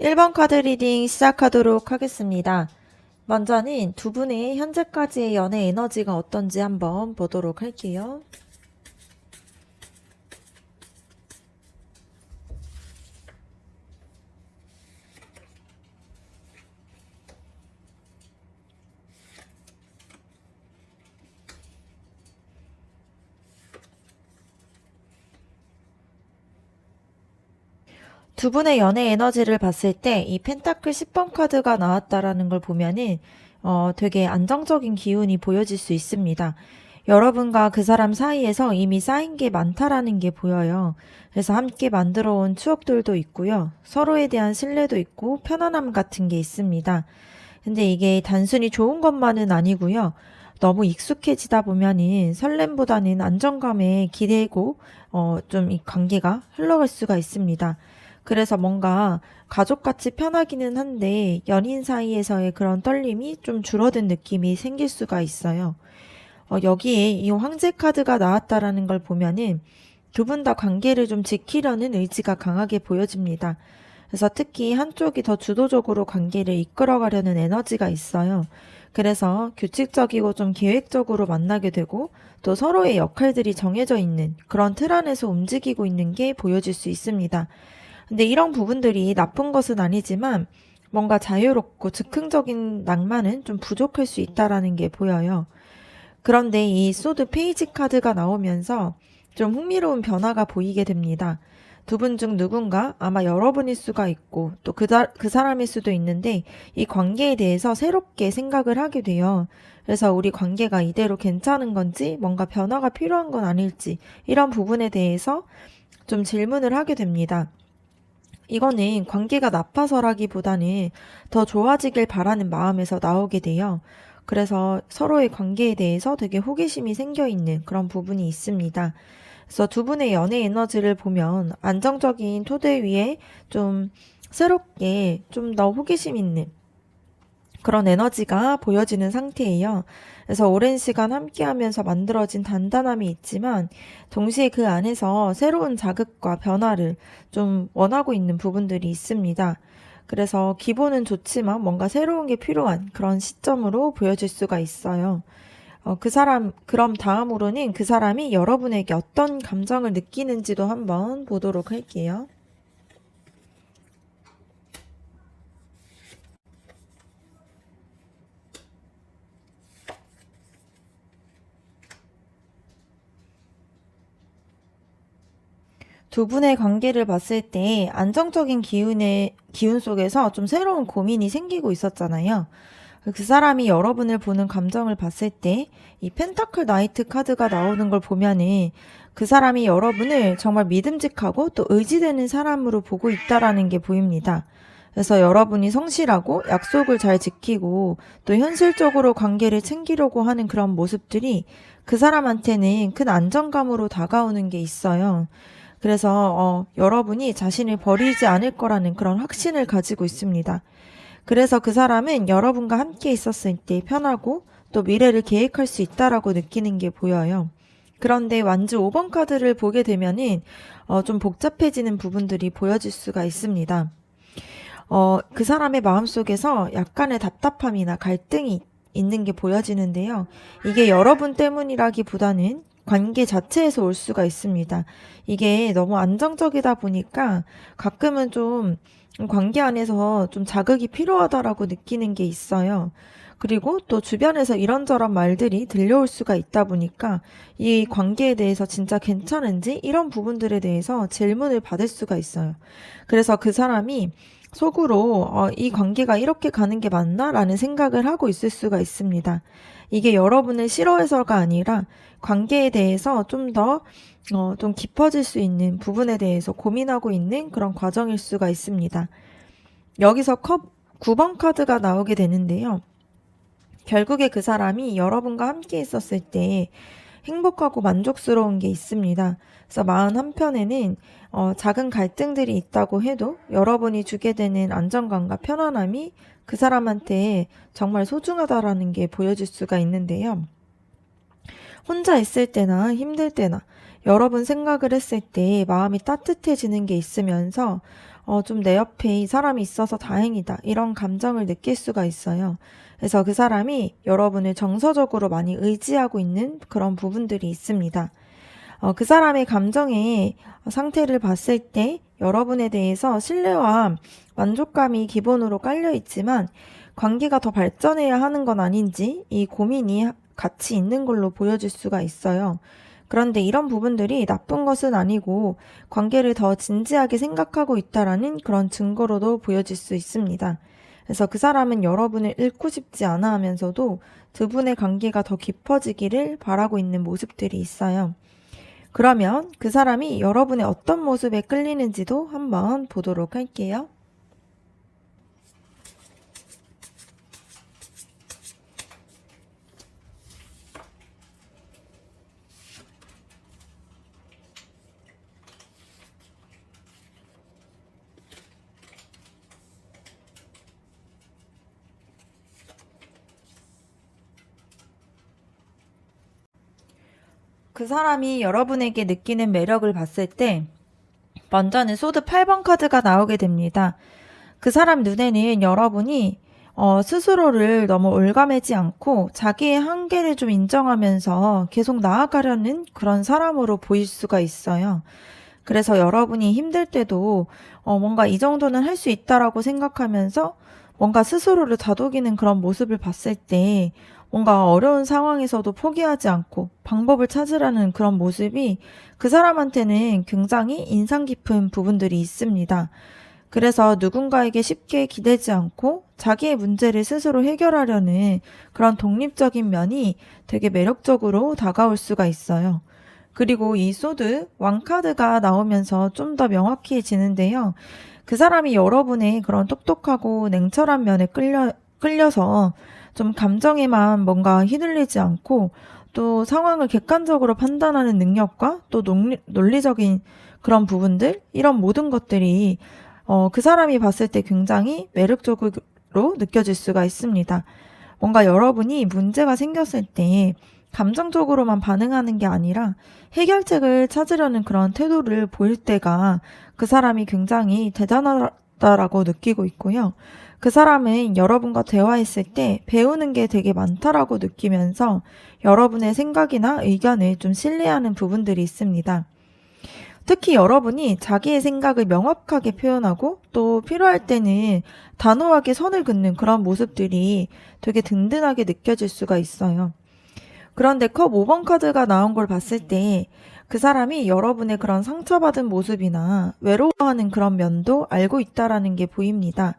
1번 카드 리딩 시작하도록 하겠습니다. 먼저는 두 분의 현재까지의 연애 에너지가 어떤지 한번 보도록 할게요. 두 분의 연애 에너지를 봤을 때 이 펜타클 10번 카드가 나왔다라는 걸 보면은 되게 안정적인 기운이 보여질 수 있습니다. 여러분과 그 사람 사이에서 이미 쌓인 게 많다라는 게 보여요. 그래서 함께 만들어 온 추억들도 있고요. 서로에 대한 신뢰도 있고 편안함 같은 게 있습니다. 근데 이게 단순히 좋은 것만은 아니고요. 너무 익숙해지다 보면은 설렘보다는 안정감에 기대고 좀 이 관계가 흘러갈 수가 있습니다. 그래서 뭔가 가족같이 편하기는 한데 연인 사이에서의 그런 떨림이 좀 줄어든 느낌이 생길 수가 있어요. 여기에 이 황제 카드가 나왔다라는 걸 보면은 두 분 다 관계를 좀 지키려는 의지가 강하게 보여집니다. 그래서 특히 한쪽이 더 주도적으로 관계를 이끌어가려는 에너지가 있어요. 그래서 규칙적이고 좀 계획적으로 만나게 되고 또 서로의 역할들이 정해져 있는 그런 틀 안에서 움직이고 있는 게 보여질 수 있습니다. 근데 이런 부분들이 나쁜 것은 아니지만 뭔가 자유롭고 즉흥적인 낭만은 좀 부족할 수 있다라는 게 보여요. 그런데 이 소드 페이지 카드가 나오면서 좀 흥미로운 변화가 보이게 됩니다. 두 분 중 누군가 아마 여러분일 수가 있고 또 그 사람일 수도 있는데 이 관계에 대해서 새롭게 생각을 하게 돼요. 그래서 우리 관계가 이대로 괜찮은 건지 뭔가 변화가 필요한 건 아닐지 이런 부분에 대해서 좀 질문을 하게 됩니다. 이거는 관계가 나빠서라기보다는 더 좋아지길 바라는 마음에서 나오게 돼요. 그래서 서로의 관계에 대해서 되게 호기심이 생겨 있는 그런 부분이 있습니다. 그래서 두 분의 연애 에너지를 보면 안정적인 토대 위에 좀 새롭게 좀 더 호기심 있는 그런 에너지가 보여지는 상태예요. 그래서 오랜 시간 함께 하면서 만들어진 단단함이 있지만 동시에 그 안에서 새로운 자극과 변화를 좀 원하고 있는 부분들이 있습니다. 그래서 기본은 좋지만 뭔가 새로운 게 필요한 그런 시점으로 보여질 수가 있어요. 그럼 다음으로는 그 사람이 여러분에게 어떤 감정을 느끼는지도 한번 보도록 할게요. 두 분의 관계를 봤을 때 안정적인 기운 속에서 좀 새로운 고민이 생기고 있었잖아요. 그 사람이 여러분을 보는 감정을 봤을 때 이 펜타클 나이트 카드가 나오는 걸 보면은 그 사람이 여러분을 정말 믿음직하고 또 의지되는 사람으로 보고 있다라는 게 보입니다. 그래서 여러분이 성실하고 약속을 잘 지키고 또 현실적으로 관계를 챙기려고 하는 그런 모습들이 그 사람한테는 큰 안정감으로 다가오는 게 있어요. 그래서 여러분이 자신을 버리지 않을 거라는 그런 확신을 가지고 있습니다. 그래서 그 사람은 여러분과 함께 있었을 때 편하고 또 미래를 계획할 수 있다라고 느끼는 게 보여요. 그런데 완주 5번 카드를 보게 되면은 좀 복잡해지는 부분들이 보여질 수가 있습니다. 그 사람의 마음속에서 약간의 답답함이나 갈등이 있는 게 보여지는데요. 이게 여러분 때문이라기보다는 관계 자체에서 올 수가 있습니다. 이게 너무 안정적이다 보니까 가끔은 좀 관계 안에서 좀 자극이 필요하다라고 느끼는 게 있어요. 그리고 또 주변에서 이런저런 말들이 들려올 수가 있다 보니까 이 관계에 대해서 진짜 괜찮은지 이런 부분들에 대해서 질문을 받을 수가 있어요. 그래서 그 사람이 속으로 이 관계가 이렇게 가는 게 맞나? 라는 생각을 하고 있을 수가 있습니다. 이게 여러분을 싫어해서가 아니라 관계에 대해서 좀 깊어질 수 있는 부분에 대해서 고민하고 있는 그런 과정일 수가 있습니다. 여기서 9번 카드가 나오게 되는데요. 결국에 그 사람이 여러분과 함께 있었을 때 행복하고 만족스러운 게 있습니다. 그래서 마음 한편에는 작은 갈등들이 있다고 해도 여러분이 주게 되는 안정감과 편안함이 그 사람한테 정말 소중하다라는 게 보여질 수가 있는데요. 혼자 있을 때나 힘들 때나 여러분 생각을 했을 때 마음이 따뜻해지는 게 있으면서 좀 내 옆에 이 사람이 있어서 다행이다. 이런 감정을 느낄 수가 있어요. 그래서 그 사람이 여러분을 정서적으로 많이 의지하고 있는 그런 부분들이 있습니다. 그 사람의 감정의 상태를 봤을 때 여러분에 대해서 신뢰와 만족감이 기본으로 깔려 있지만 관계가 더 발전해야 하는 건 아닌지 이 고민이 같이 있는 걸로 보여질 수가 있어요. 그런데 이런 부분들이 나쁜 것은 아니고 관계를 더 진지하게 생각하고 있다라는 그런 증거로도 보여질 수 있습니다. 그래서 그 사람은 여러분을 잃고 싶지 않아 하면서도 두 분의 관계가 더 깊어지기를 바라고 있는 모습들이 있어요. 그러면 그 사람이 여러분의 어떤 모습에 끌리는지도 한번 보도록 할게요. 그 사람이 여러분에게 느끼는 매력을 봤을 때 먼저는 소드 8번 카드가 나오게 됩니다. 그 사람 눈에는 여러분이 스스로를 너무 올가매지 않고 자기의 한계를 좀 인정하면서 계속 나아가려는 그런 사람으로 보일 수가 있어요. 그래서 여러분이 힘들 때도 뭔가 이 정도는 할 수 있다라고 생각하면서 뭔가 스스로를 다독이는 그런 모습을 봤을 때 뭔가 어려운 상황에서도 포기하지 않고 방법을 찾으라는 그런 모습이 그 사람한테는 굉장히 인상 깊은 부분들이 있습니다. 그래서 누군가에게 쉽게 기대지 않고 자기의 문제를 스스로 해결하려는 그런 독립적인 면이 되게 매력적으로 다가올 수가 있어요. 그리고 이 소드 왕카드가 나오면서 좀 더 명확해지는데요. 그 사람이 여러분의 그런 똑똑하고 냉철한 면에 끌려서 좀 감정에만 뭔가 휘둘리지 않고 또 상황을 객관적으로 판단하는 능력과 또 논리적인 그런 부분들, 이런 모든 것들이 그 사람이 봤을 때 굉장히 매력적으로 느껴질 수가 있습니다. 뭔가 여러분이 문제가 생겼을 때 감정적으로만 반응하는 게 아니라 해결책을 찾으려는 그런 태도를 보일 때가 그 사람이 굉장히 대단하다라고 느끼고 있고요. 그 사람은 여러분과 대화했을 때 배우는 게 되게 많다라고 느끼면서 여러분의 생각이나 의견을 좀 신뢰하는 부분들이 있습니다. 특히 여러분이 자기의 생각을 명확하게 표현하고 또 필요할 때는 단호하게 선을 긋는 그런 모습들이 되게 든든하게 느껴질 수가 있어요. 그런데 컵 5번 카드가 나온 걸 봤을 때 그 사람이 여러분의 그런 상처받은 모습이나 외로워하는 그런 면도 알고 있다라는 게 보입니다.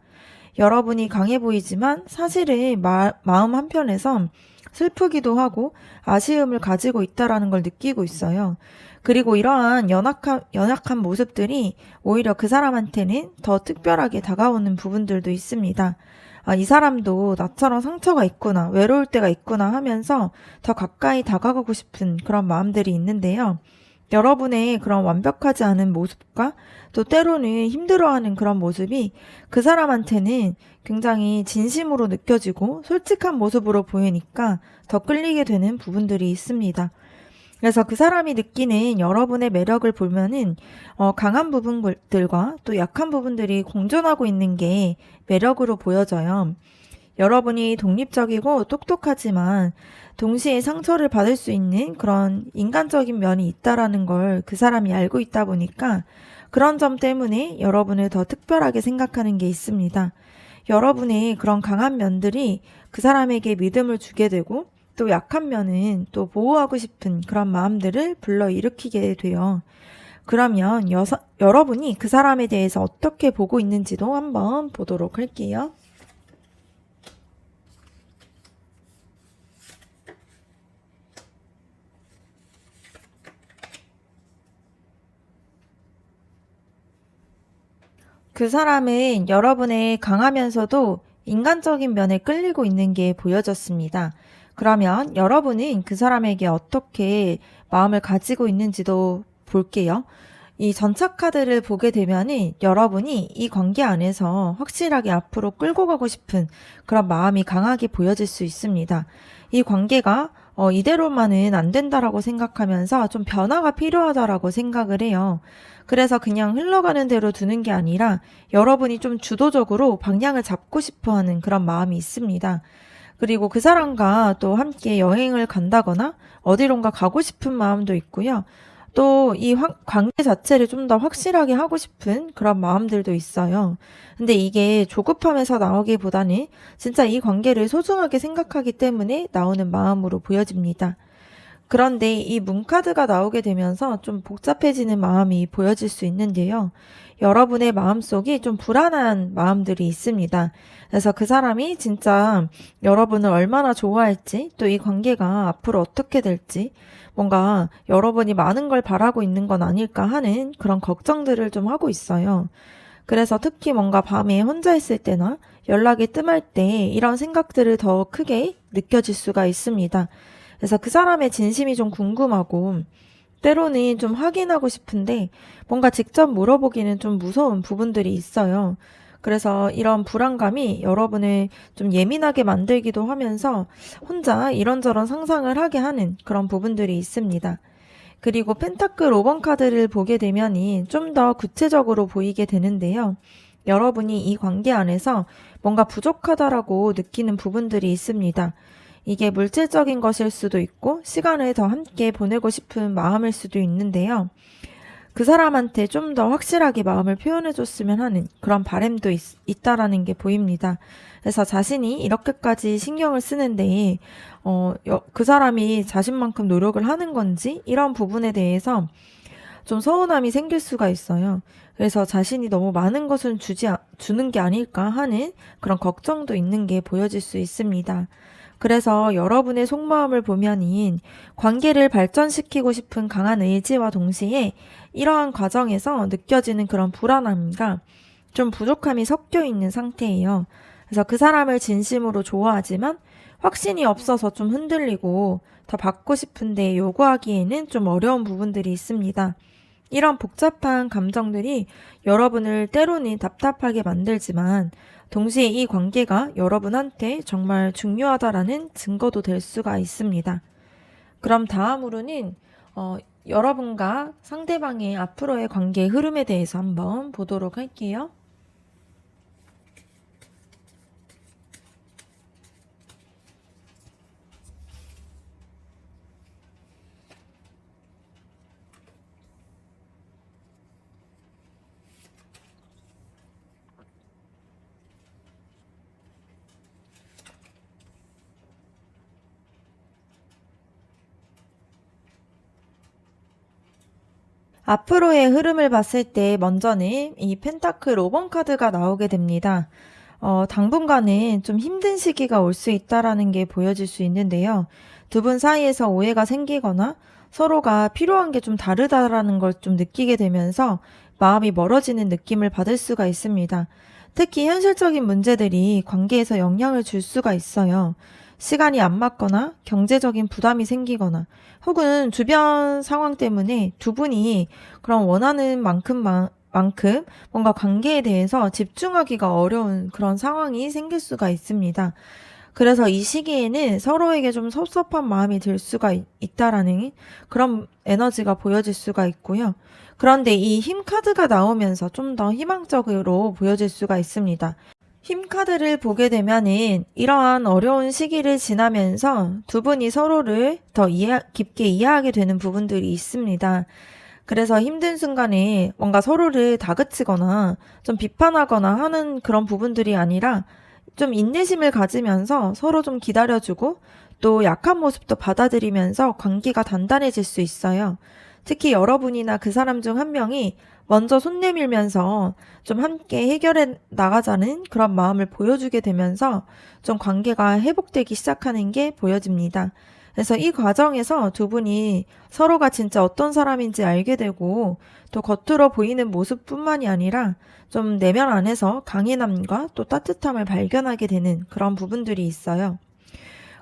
여러분이 강해 보이지만 사실은 마음 한편에선 슬프기도 하고 아쉬움을 가지고 있다라는 걸 느끼고 있어요. 그리고 이러한 연약한 모습들이 오히려 그 사람한테는 더 특별하게 다가오는 부분들도 있습니다. 이 사람도 나처럼 상처가 있구나, 외로울 때가 있구나 하면서 더 가까이 다가가고 싶은 그런 마음들이 있는데요. 여러분의 그런 완벽하지 않은 모습과 또 때로는 힘들어하는 그런 모습이 그 사람한테는 굉장히 진심으로 느껴지고 솔직한 모습으로 보이니까 더 끌리게 되는 부분들이 있습니다. 그래서 그 사람이 느끼는 여러분의 매력을 보면은 강한 부분들과 또 약한 부분들이 공존하고 있는 게 매력으로 보여져요. 여러분이 독립적이고 똑똑하지만 동시에 상처를 받을 수 있는 그런 인간적인 면이 있다라는 걸 그 사람이 알고 있다 보니까 그런 점 때문에 여러분을 더 특별하게 생각하는 게 있습니다. 여러분의 그런 강한 면들이 그 사람에게 믿음을 주게 되고 또 약한 면은 또 보호하고 싶은 그런 마음들을 불러일으키게 돼요. 그러면 여러분이 그 사람에 대해서 어떻게 보고 있는지도 한번 보도록 할게요. 그 사람은 여러분의 강하면서도 인간적인 면에 끌리고 있는 게 보여졌습니다. 그러면 여러분은 그 사람에게 어떻게 마음을 가지고 있는지도 볼게요. 이 전차 카드를 보게 되면은 여러분이 이 관계 안에서 확실하게 앞으로 끌고 가고 싶은 그런 마음이 강하게 보여질 수 있습니다. 이 관계가 이대로만은 안 된다라고 생각하면서 좀 변화가 필요하다라고 생각을 해요. 그래서 그냥 흘러가는 대로 두는 게 아니라 여러분이 좀 주도적으로 방향을 잡고 싶어 하는 그런 마음이 있습니다. 그리고 그 사람과 또 함께 여행을 간다거나 어디론가 가고 싶은 마음도 있고요. 또 이 관계 자체를 좀 더 확실하게 하고 싶은 그런 마음들도 있어요. 근데 이게 조급함에서 나오기보다는 진짜 이 관계를 소중하게 생각하기 때문에 나오는 마음으로 보여집니다. 그런데 이 문카드가 나오게 되면서 좀 복잡해지는 마음이 보여질 수 있는데요. 여러분의 마음속이 좀 불안한 마음들이 있습니다. 그래서 그 사람이 진짜 여러분을 얼마나 좋아할지, 또 이 관계가 앞으로 어떻게 될지, 뭔가 여러분이 많은 걸 바라고 있는 건 아닐까 하는 그런 걱정들을 좀 하고 있어요. 그래서 특히 뭔가 밤에 혼자 있을 때나 연락이 뜸할 때 이런 생각들을 더 크게 느껴질 수가 있습니다. 그래서 그 사람의 진심이 좀 궁금하고 때로는 좀 확인하고 싶은데 뭔가 직접 물어보기는 좀 무서운 부분들이 있어요. 그래서 이런 불안감이 여러분을 좀 예민하게 만들기도 하면서 혼자 이런저런 상상을 하게 하는 그런 부분들이 있습니다. 그리고 펜타클 5번 카드를 보게 되면이 좀 더 구체적으로 보이게 되는데요. 여러분이 이 관계 안에서 뭔가 부족하다라고 느끼는 부분들이 있습니다. 이게 물질적인 것일 수도 있고 시간을 더 함께 보내고 싶은 마음일 수도 있는데요. 그 사람한테 좀 더 확실하게 마음을 표현해줬으면 하는 그런 바람도 있다라는 게 보입니다. 그래서 자신이 이렇게까지 신경을 쓰는데 그 사람이 자신만큼 노력을 하는 건지 이런 부분에 대해서 좀 서운함이 생길 수가 있어요. 그래서 자신이 너무 많은 것은 주는 게 아닐까 하는 그런 걱정도 있는 게 보여질 수 있습니다. 그래서 여러분의 속마음을 보면은 관계를 발전시키고 싶은 강한 의지와 동시에 이러한 과정에서 느껴지는 그런 불안함과 좀 부족함이 섞여 있는 상태예요. 그래서 그 사람을 진심으로 좋아하지만 확신이 없어서 좀 흔들리고 더 받고 싶은데 요구하기에는 좀 어려운 부분들이 있습니다. 이런 복잡한 감정들이 여러분을 때로는 답답하게 만들지만 동시에 이 관계가 여러분한테 정말 중요하다라는 증거도 될 수가 있습니다. 그럼 다음으로는 여러분과 상대방의 앞으로의 관계 흐름에 대해서 한번 보도록 할게요. 앞으로의 흐름을 봤을 때 먼저는 이 펜타클 5번 카드가 나오게 됩니다. 당분간은 좀 힘든 시기가 올 수 있다라는 게 보여질 수 있는데요. 두 분 사이에서 오해가 생기거나 서로가 필요한 게 좀 다르다라는 걸 좀 느끼게 되면서 마음이 멀어지는 느낌을 받을 수가 있습니다. 특히 현실적인 문제들이 관계에서 영향을 줄 수가 있어요. 시간이 안 맞거나 경제적인 부담이 생기거나 혹은 주변 상황 때문에 두 분이 그런 원하는 만큼 뭔가 관계에 대해서 집중하기가 어려운 그런 상황이 생길 수가 있습니다. 그래서 이 시기에는 서로에게 좀 섭섭한 마음이 들 수가 있다라는 그런 에너지가 보여질 수가 있고요. 그런데 이 힘 카드가 나오면서 좀 더 희망적으로 보여질 수가 있습니다. 힘 카드를 보게 되면은 이러한 어려운 시기를 지나면서 두 분이 서로를 더 깊게 이해하게 되는 부분들이 있습니다. 그래서 힘든 순간에 뭔가 서로를 다그치거나 좀 비판하거나 하는 그런 부분들이 아니라 좀 인내심을 가지면서 서로 좀 기다려주고 또 약한 모습도 받아들이면서 관계가 단단해질 수 있어요. 특히 여러분이나 그 사람 중 한 명이 먼저 손 내밀면서 좀 함께 해결해 나가자는 그런 마음을 보여주게 되면서 좀 관계가 회복되기 시작하는 게 보여집니다. 그래서 이 과정에서 두 분이 서로가 진짜 어떤 사람인지 알게 되고 또 겉으로 보이는 모습뿐만이 아니라 좀 내면 안에서 강인함과 또 따뜻함을 발견하게 되는 그런 부분들이 있어요.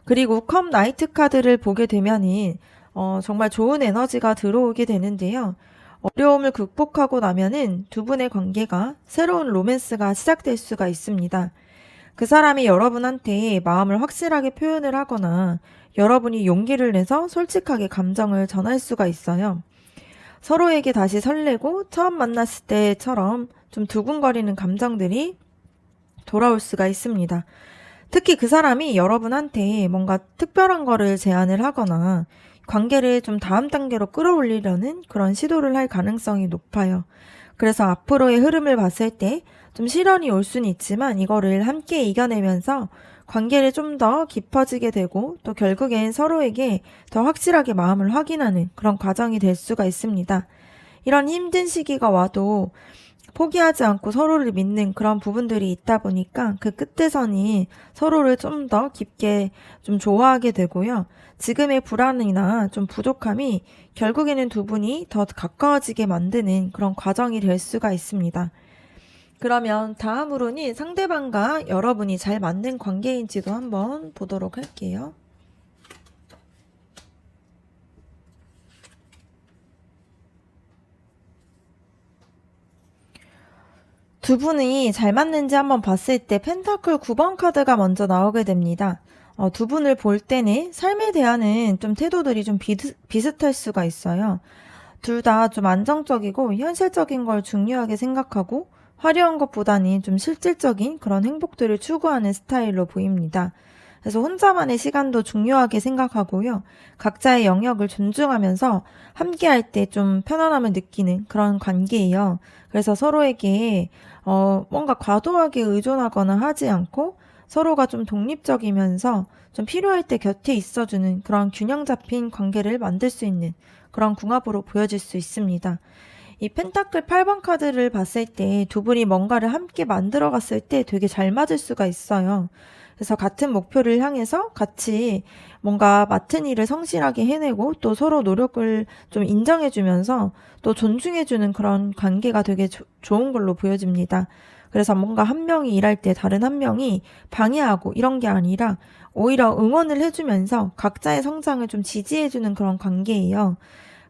그리고 컵 나이트 카드를 보게 되면은 정말 좋은 에너지가 들어오게 되는데요. 어려움을 극복하고 나면은 두 분의 관계가 새로운 로맨스가 시작될 수가 있습니다. 그 사람이 여러분한테 마음을 확실하게 표현을 하거나 여러분이 용기를 내서 솔직하게 감정을 전할 수가 있어요. 서로에게 다시 설레고 처음 만났을 때처럼 좀 두근거리는 감정들이 돌아올 수가 있습니다. 특히 그 사람이 여러분한테 뭔가 특별한 거를 제안을 하거나 관계를 좀 다음 단계로 끌어올리려는 그런 시도를 할 가능성이 높아요. 그래서 앞으로의 흐름을 봤을 때 좀 시련이 올 수는 있지만 이거를 함께 이겨내면서 관계를 좀 더 깊어지게 되고 또 결국엔 서로에게 더 확실하게 마음을 확인하는 그런 과정이 될 수가 있습니다. 이런 힘든 시기가 와도 포기하지 않고 서로를 믿는 그런 부분들이 있다 보니까 그 끝에서는 서로를 좀 더 깊게 좀 좋아하게 되고요. 지금의 불안이나 좀 부족함이 결국에는 두 분이 더 가까워지게 만드는 그런 과정이 될 수가 있습니다. 그러면 다음으로는 상대방과 여러분이 잘 맞는 관계인지도 한번 보도록 할게요. 두 분이 잘 맞는지 한번 봤을 때 펜타클 9번 카드가 먼저 나오게 됩니다. 두 분을 볼 때는 삶에 대한 좀 태도들이 좀 비슷할 수가 있어요. 둘 다 좀 안정적이고 현실적인 걸 중요하게 생각하고 화려한 것보다는 좀 실질적인 그런 행복들을 추구하는 스타일로 보입니다. 그래서 혼자만의 시간도 중요하게 생각하고요. 각자의 영역을 존중하면서 함께 할 때 좀 편안함을 느끼는 그런 관계예요. 그래서 서로에게 뭔가 과도하게 의존하거나 하지 않고 서로가 좀 독립적이면서 좀 필요할 때 곁에 있어주는 그런 균형 잡힌 관계를 만들 수 있는 그런 궁합으로 보여질 수 있습니다. 이 펜타클 8번 카드를 봤을 때 두 분이 뭔가를 함께 만들어 갔을 때 되게 잘 맞을 수가 있어요. 그래서 같은 목표를 향해서 같이 뭔가 맡은 일을 성실하게 해내고 또 서로 노력을 좀 인정해주면서 또 존중해주는 그런 관계가 되게 좋은 걸로 보여집니다. 그래서 뭔가 한 명이 일할 때 다른 한 명이 방해하고 이런 게 아니라 오히려 응원을 해주면서 각자의 성장을 좀 지지해주는 그런 관계예요.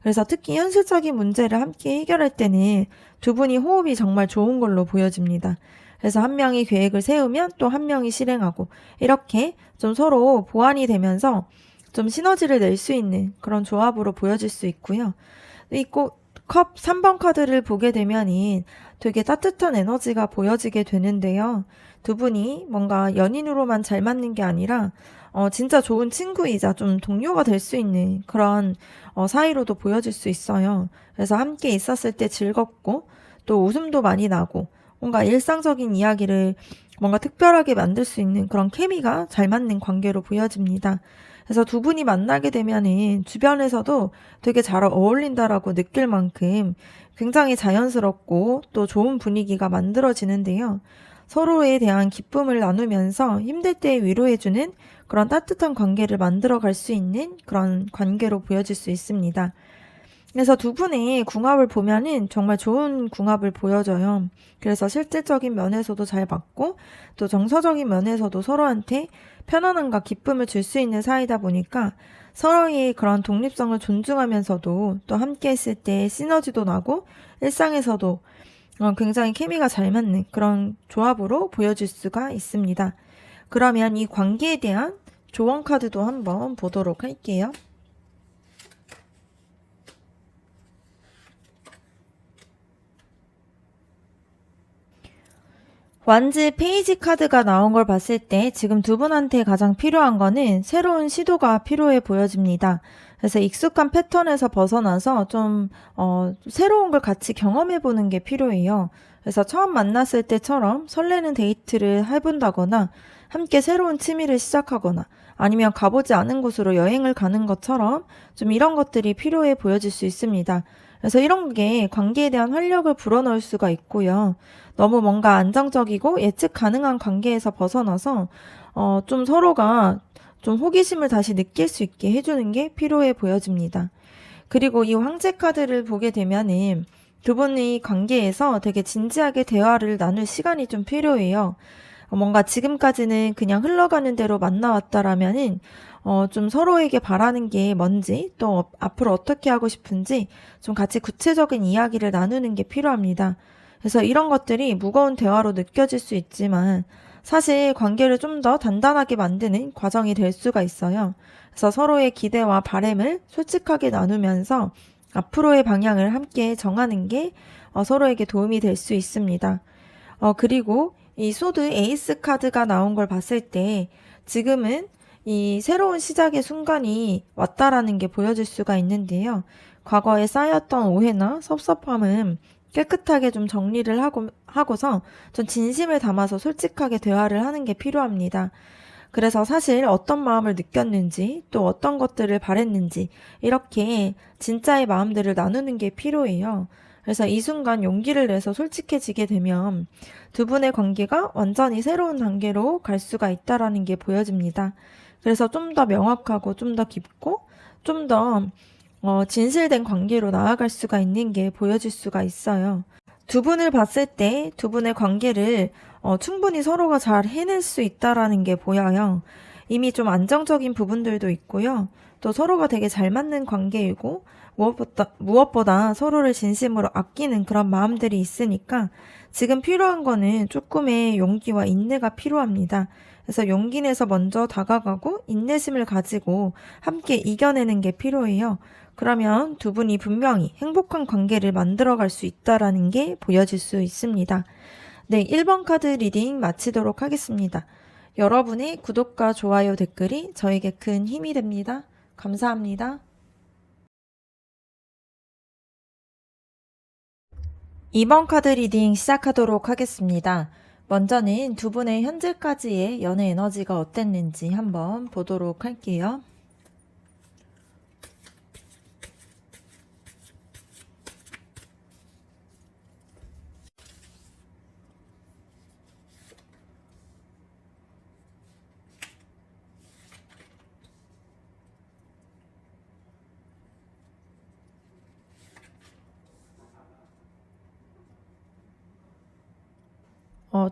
그래서 특히 현실적인 문제를 함께 해결할 때는 두 분이 호흡이 정말 좋은 걸로 보여집니다. 그래서 한 명이 계획을 세우면 또 한 명이 실행하고 이렇게 좀 서로 보완이 되면서 좀 시너지를 낼 수 있는 그런 조합으로 보여질 수 있고요. 컵 3번 카드를 보게 되면은 되게 따뜻한 에너지가 보여지게 되는데요. 두 분이 뭔가 연인으로만 잘 맞는 게 아니라 진짜 좋은 친구이자 좀 동료가 될 수 있는 그런 사이로도 보여질 수 있어요. 그래서 함께 있었을 때 즐겁고 또 웃음도 많이 나고 뭔가 일상적인 이야기를 뭔가 특별하게 만들 수 있는 그런 케미가 잘 맞는 관계로 보여집니다. 그래서 두 분이 만나게 되면은 주변에서도 되게 잘 어울린다라고 느낄 만큼 굉장히 자연스럽고 또 좋은 분위기가 만들어지는데요. 서로에 대한 기쁨을 나누면서 힘들 때 위로해주는 그런 따뜻한 관계를 만들어 갈 수 있는 그런 관계로 보여질 수 있습니다. 그래서 두 분의 궁합을 보면은 정말 좋은 궁합을 보여줘요. 그래서 실질적인 면에서도 잘 맞고 또 정서적인 면에서도 서로한테 편안함과 기쁨을 줄 수 있는 사이다 보니까 서로의 그런 독립성을 존중하면서도 또 함께 했을 때 시너지도 나고 일상에서도 굉장히 케미가 잘 맞는 그런 조합으로 보여질 수가 있습니다. 그러면 이 관계에 대한 조언 카드도 한번 보도록 할게요. 완즈 페이지 카드가 나온 걸 봤을 때 지금 두 분한테 가장 필요한 거는 새로운 시도가 필요해 보여집니다. 그래서 익숙한 패턴에서 벗어나서 좀 새로운 걸 같이 경험해 보는 게 필요해요. 그래서 처음 만났을 때처럼 설레는 데이트를 해본다거나 함께 새로운 취미를 시작하거나 아니면 가보지 않은 곳으로 여행을 가는 것처럼 좀 이런 것들이 필요해 보여질 수 있습니다. 그래서 이런 게 관계에 대한 활력을 불어넣을 수가 있고요. 너무 뭔가 안정적이고 예측 가능한 관계에서 벗어나서 좀 서로가 좀 호기심을 다시 느낄 수 있게 해주는 게 필요해 보여집니다. 그리고 이 황제 카드를 보게 되면은 두 분의 관계에서 되게 진지하게 대화를 나눌 시간이 좀 필요해요. 뭔가 지금까지는 그냥 흘러가는 대로 만나왔다라면은 좀 서로에게 바라는 게 뭔지 또 앞으로 어떻게 하고 싶은지 좀 같이 구체적인 이야기를 나누는 게 필요합니다. 그래서 이런 것들이 무거운 대화로 느껴질 수 있지만 사실 관계를 좀 더 단단하게 만드는 과정이 될 수가 있어요. 그래서 서로의 기대와 바램을 솔직하게 나누면서 앞으로의 방향을 함께 정하는 게 서로에게 도움이 될 수 있습니다. 그리고 이 소드 에이스 카드가 나온 걸 봤을 때 지금은 이 새로운 시작의 순간이 왔다라는 게 보여질 수가 있는데요. 과거에 쌓였던 오해나 섭섭함은 깨끗하게 좀 정리를 하고서 좀 진심을 담아서 솔직하게 대화를 하는 게 필요합니다. 그래서 사실 어떤 마음을 느꼈는지 또 어떤 것들을 바랬는지 이렇게 진짜의 마음들을 나누는 게 필요해요. 그래서 이 순간 용기를 내서 솔직해지게 되면 두 분의 관계가 완전히 새로운 단계로 갈 수가 있다라는 게 보여집니다. 그래서 좀 더 명확하고 좀 더 깊고 좀 더 진실된 관계로 나아갈 수가 있는 게 보여질 수가 있어요. 두 분을 봤을 때 두 분의 관계를 충분히 서로가 잘 해낼 수 있다라는 게 보여요. 이미 좀 안정적인 부분들도 있고요. 또 서로가 되게 잘 맞는 관계이고 무엇보다 서로를 진심으로 아끼는 그런 마음들이 있으니까 지금 필요한 거는 조금의 용기와 인내가 필요합니다. 그래서 용기 내서 먼저 다가가고 인내심을 가지고 함께 이겨내는 게 필요해요. 그러면 두 분이 분명히 행복한 관계를 만들어갈 수 있다라는 게 보여질 수 있습니다. 네, 1번 카드 리딩 마치도록 하겠습니다. 여러분의 구독과 좋아요 댓글이 저에게 큰 힘이 됩니다. 감사합니다. 2번 카드 리딩 시작하도록 하겠습니다. 먼저는 두 분의 현재까지의 연애 에너지가 어땠는지 한번 보도록 할게요.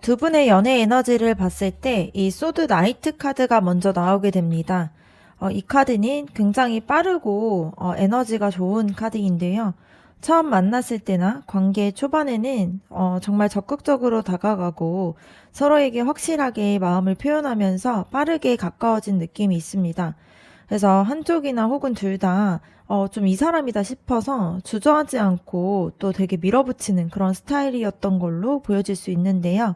두 분의 연애 에너지를 봤을 때 이 소드 나이트 카드가 먼저 나오게 됩니다. 이 카드는 굉장히 빠르고 에너지가 좋은 카드인데요. 처음 만났을 때나 관계 초반에는 정말 적극적으로 다가가고 서로에게 확실하게 마음을 표현하면서 빠르게 가까워진 느낌이 있습니다. 그래서 한쪽이나 혹은 둘 다 좀 이 사람이다 싶어서 주저하지 않고 또 되게 밀어붙이는 그런 스타일이었던 걸로 보여질 수 있는데요.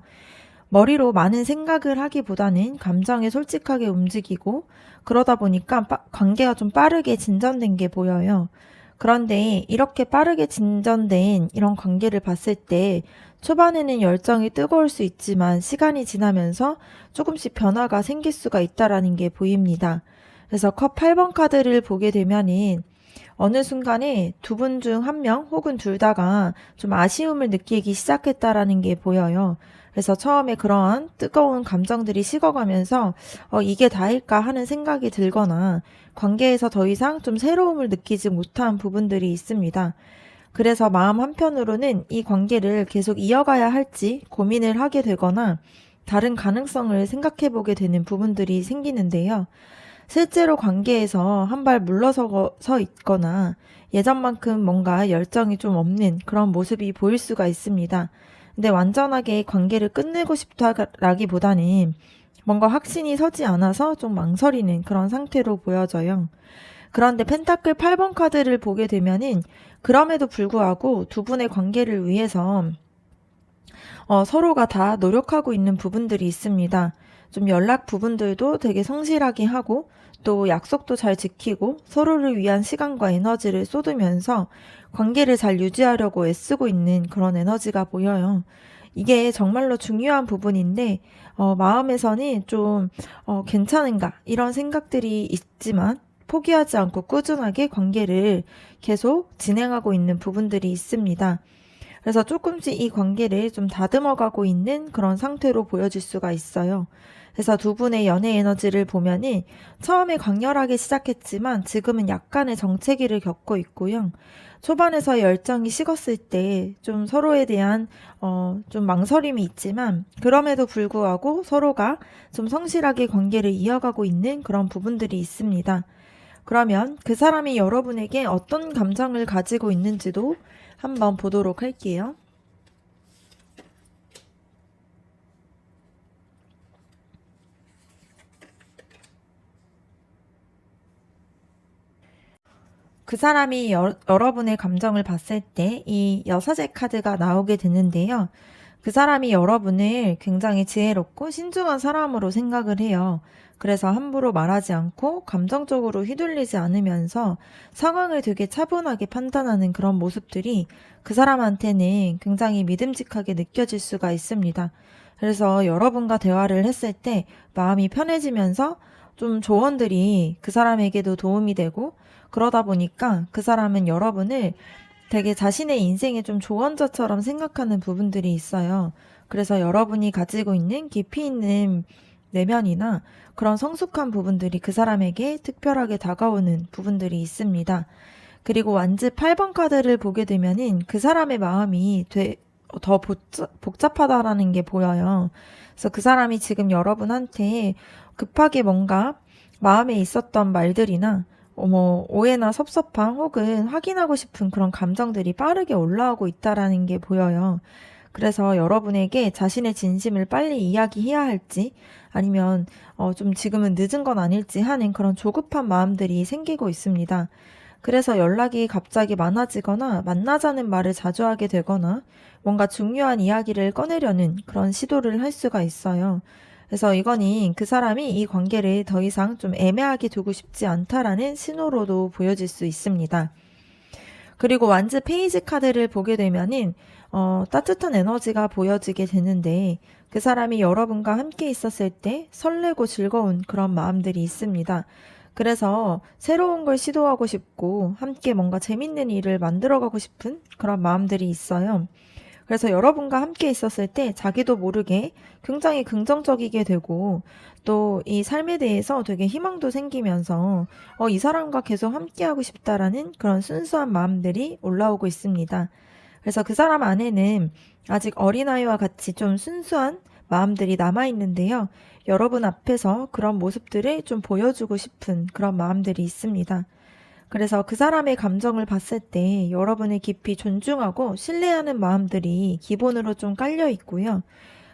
머리로 많은 생각을 하기보다는 감정에 솔직하게 움직이고 그러다 보니까 관계가 좀 빠르게 진전된 게 보여요. 그런데 이렇게 빠르게 진전된 이런 관계를 봤을 때 초반에는 열정이 뜨거울 수 있지만 시간이 지나면서 조금씩 변화가 생길 수가 있다라는 게 보입니다. 그래서 컵 8번 카드를 보게 되면은 어느 순간에 두 분 중 한 명 혹은 둘 다가 좀 아쉬움을 느끼기 시작했다라는 게 보여요. 그래서 처음에 그러한 뜨거운 감정들이 식어가면서 이게 다일까 하는 생각이 들거나 관계에서 더 이상 좀 새로움을 느끼지 못한 부분들이 있습니다. 그래서 마음 한편으로는 이 관계를 계속 이어가야 할지 고민을 하게 되거나 다른 가능성을 생각해 보게 되는 부분들이 생기는데요. 실제로 관계에서 한 발 물러서 있거나 예전만큼 뭔가 열정이 좀 없는 그런 모습이 보일 수가 있습니다. 근데 완전하게 관계를 끝내고 싶다라기보다는 뭔가 확신이 서지 않아서 좀 망설이는 그런 상태로 보여져요. 그런데 펜타클 8번 카드를 보게 되면은 그럼에도 불구하고 두 분의 관계를 위해서 서로가 다 노력하고 있는 부분들이 있습니다. 좀 연락 부분들도 되게 성실하게 하고 또 약속도 잘 지키고 서로를 위한 시간과 에너지를 쏟으면서 관계를 잘 유지하려고 애쓰고 있는 그런 에너지가 보여요. 이게 정말로 중요한 부분인데 마음에서는 좀 괜찮은가 이런 생각들이 있지만 포기하지 않고 꾸준하게 관계를 계속 진행하고 있는 부분들이 있습니다. 그래서 조금씩 이 관계를 좀 다듬어가고 있는 그런 상태로 보여질 수가 있어요. 그래서 두 분의 연애 에너지를 보면은 처음에 강렬하게 시작했지만 지금은 약간의 정체기를 겪고 있고요. 초반에서 열정이 식었을 때 좀 서로에 대한 좀 망설임이 있지만 그럼에도 불구하고 서로가 좀 성실하게 관계를 이어가고 있는 그런 부분들이 있습니다. 그러면 그 사람이 여러분에게 어떤 감정을 가지고 있는지도 한번 보도록 할게요. 그 사람이 여러분의 감정을 봤을 때 이 여사제 카드가 나오게 되는데요. 그 사람이 여러분을 굉장히 지혜롭고 신중한 사람으로 생각을 해요. 그래서 함부로 말하지 않고 감정적으로 휘둘리지 않으면서 상황을 되게 차분하게 판단하는 그런 모습들이 그 사람한테는 굉장히 믿음직하게 느껴질 수가 있습니다. 그래서 여러분과 대화를 했을 때 마음이 편해지면서 좀 조언들이 그 사람에게도 도움이 되고, 그러다 보니까 그 사람은 여러분을 되게 자신의 인생의 좀 조언자처럼 생각하는 부분들이 있어요. 그래서 여러분이 가지고 있는 깊이 있는 내면이나 그런 성숙한 부분들이 그 사람에게 특별하게 다가오는 부분들이 있습니다. 그리고 완즈 8번 카드를 보게 되면은 그 사람의 마음이 더 복잡하다라는 게 보여요. 그래서 그 사람이 지금 여러분한테 급하게 뭔가 마음에 있었던 말들이나 오해나 섭섭함 혹은 확인하고 싶은 그런 감정들이 빠르게 올라오고 있다라는 게 보여요. 그래서 여러분에게 자신의 진심을 빨리 이야기해야 할지, 아니면 좀 지금은 늦은 건 아닐지 하는 그런 조급한 마음들이 생기고 있습니다. 그래서 연락이 갑자기 많아지거나 만나자는 말을 자주 하게 되거나 뭔가 중요한 이야기를 꺼내려는 그런 시도를 할 수가 있어요. 그래서 이거는 그 사람이 이 관계를 더 이상 좀 애매하게 두고 싶지 않다라는 신호로도 보여질 수 있습니다. 그리고 완즈 페이지 카드를 보게 되면은 따뜻한 에너지가 보여지게 되는데, 그 사람이 여러분과 함께 있었을 때 설레고 즐거운 그런 마음들이 있습니다. 그래서 새로운 걸 시도하고 싶고 함께 뭔가 재밌는 일을 만들어가고 싶은 그런 마음들이 있어요. 그래서 여러분과 함께 있었을 때 자기도 모르게 굉장히 긍정적이게 되고, 또 이 삶에 대해서 되게 희망도 생기면서 이 사람과 계속 함께하고 싶다라는 그런 순수한 마음들이 올라오고 있습니다. 그래서 그 사람 안에는 아직 어린아이와 같이 좀 순수한 마음들이 남아있는데요. 여러분 앞에서 그런 모습들을 좀 보여주고 싶은 그런 마음들이 있습니다. 그래서 그 사람의 감정을 봤을 때 여러분을 깊이 존중하고 신뢰하는 마음들이 기본으로 좀 깔려 있고요.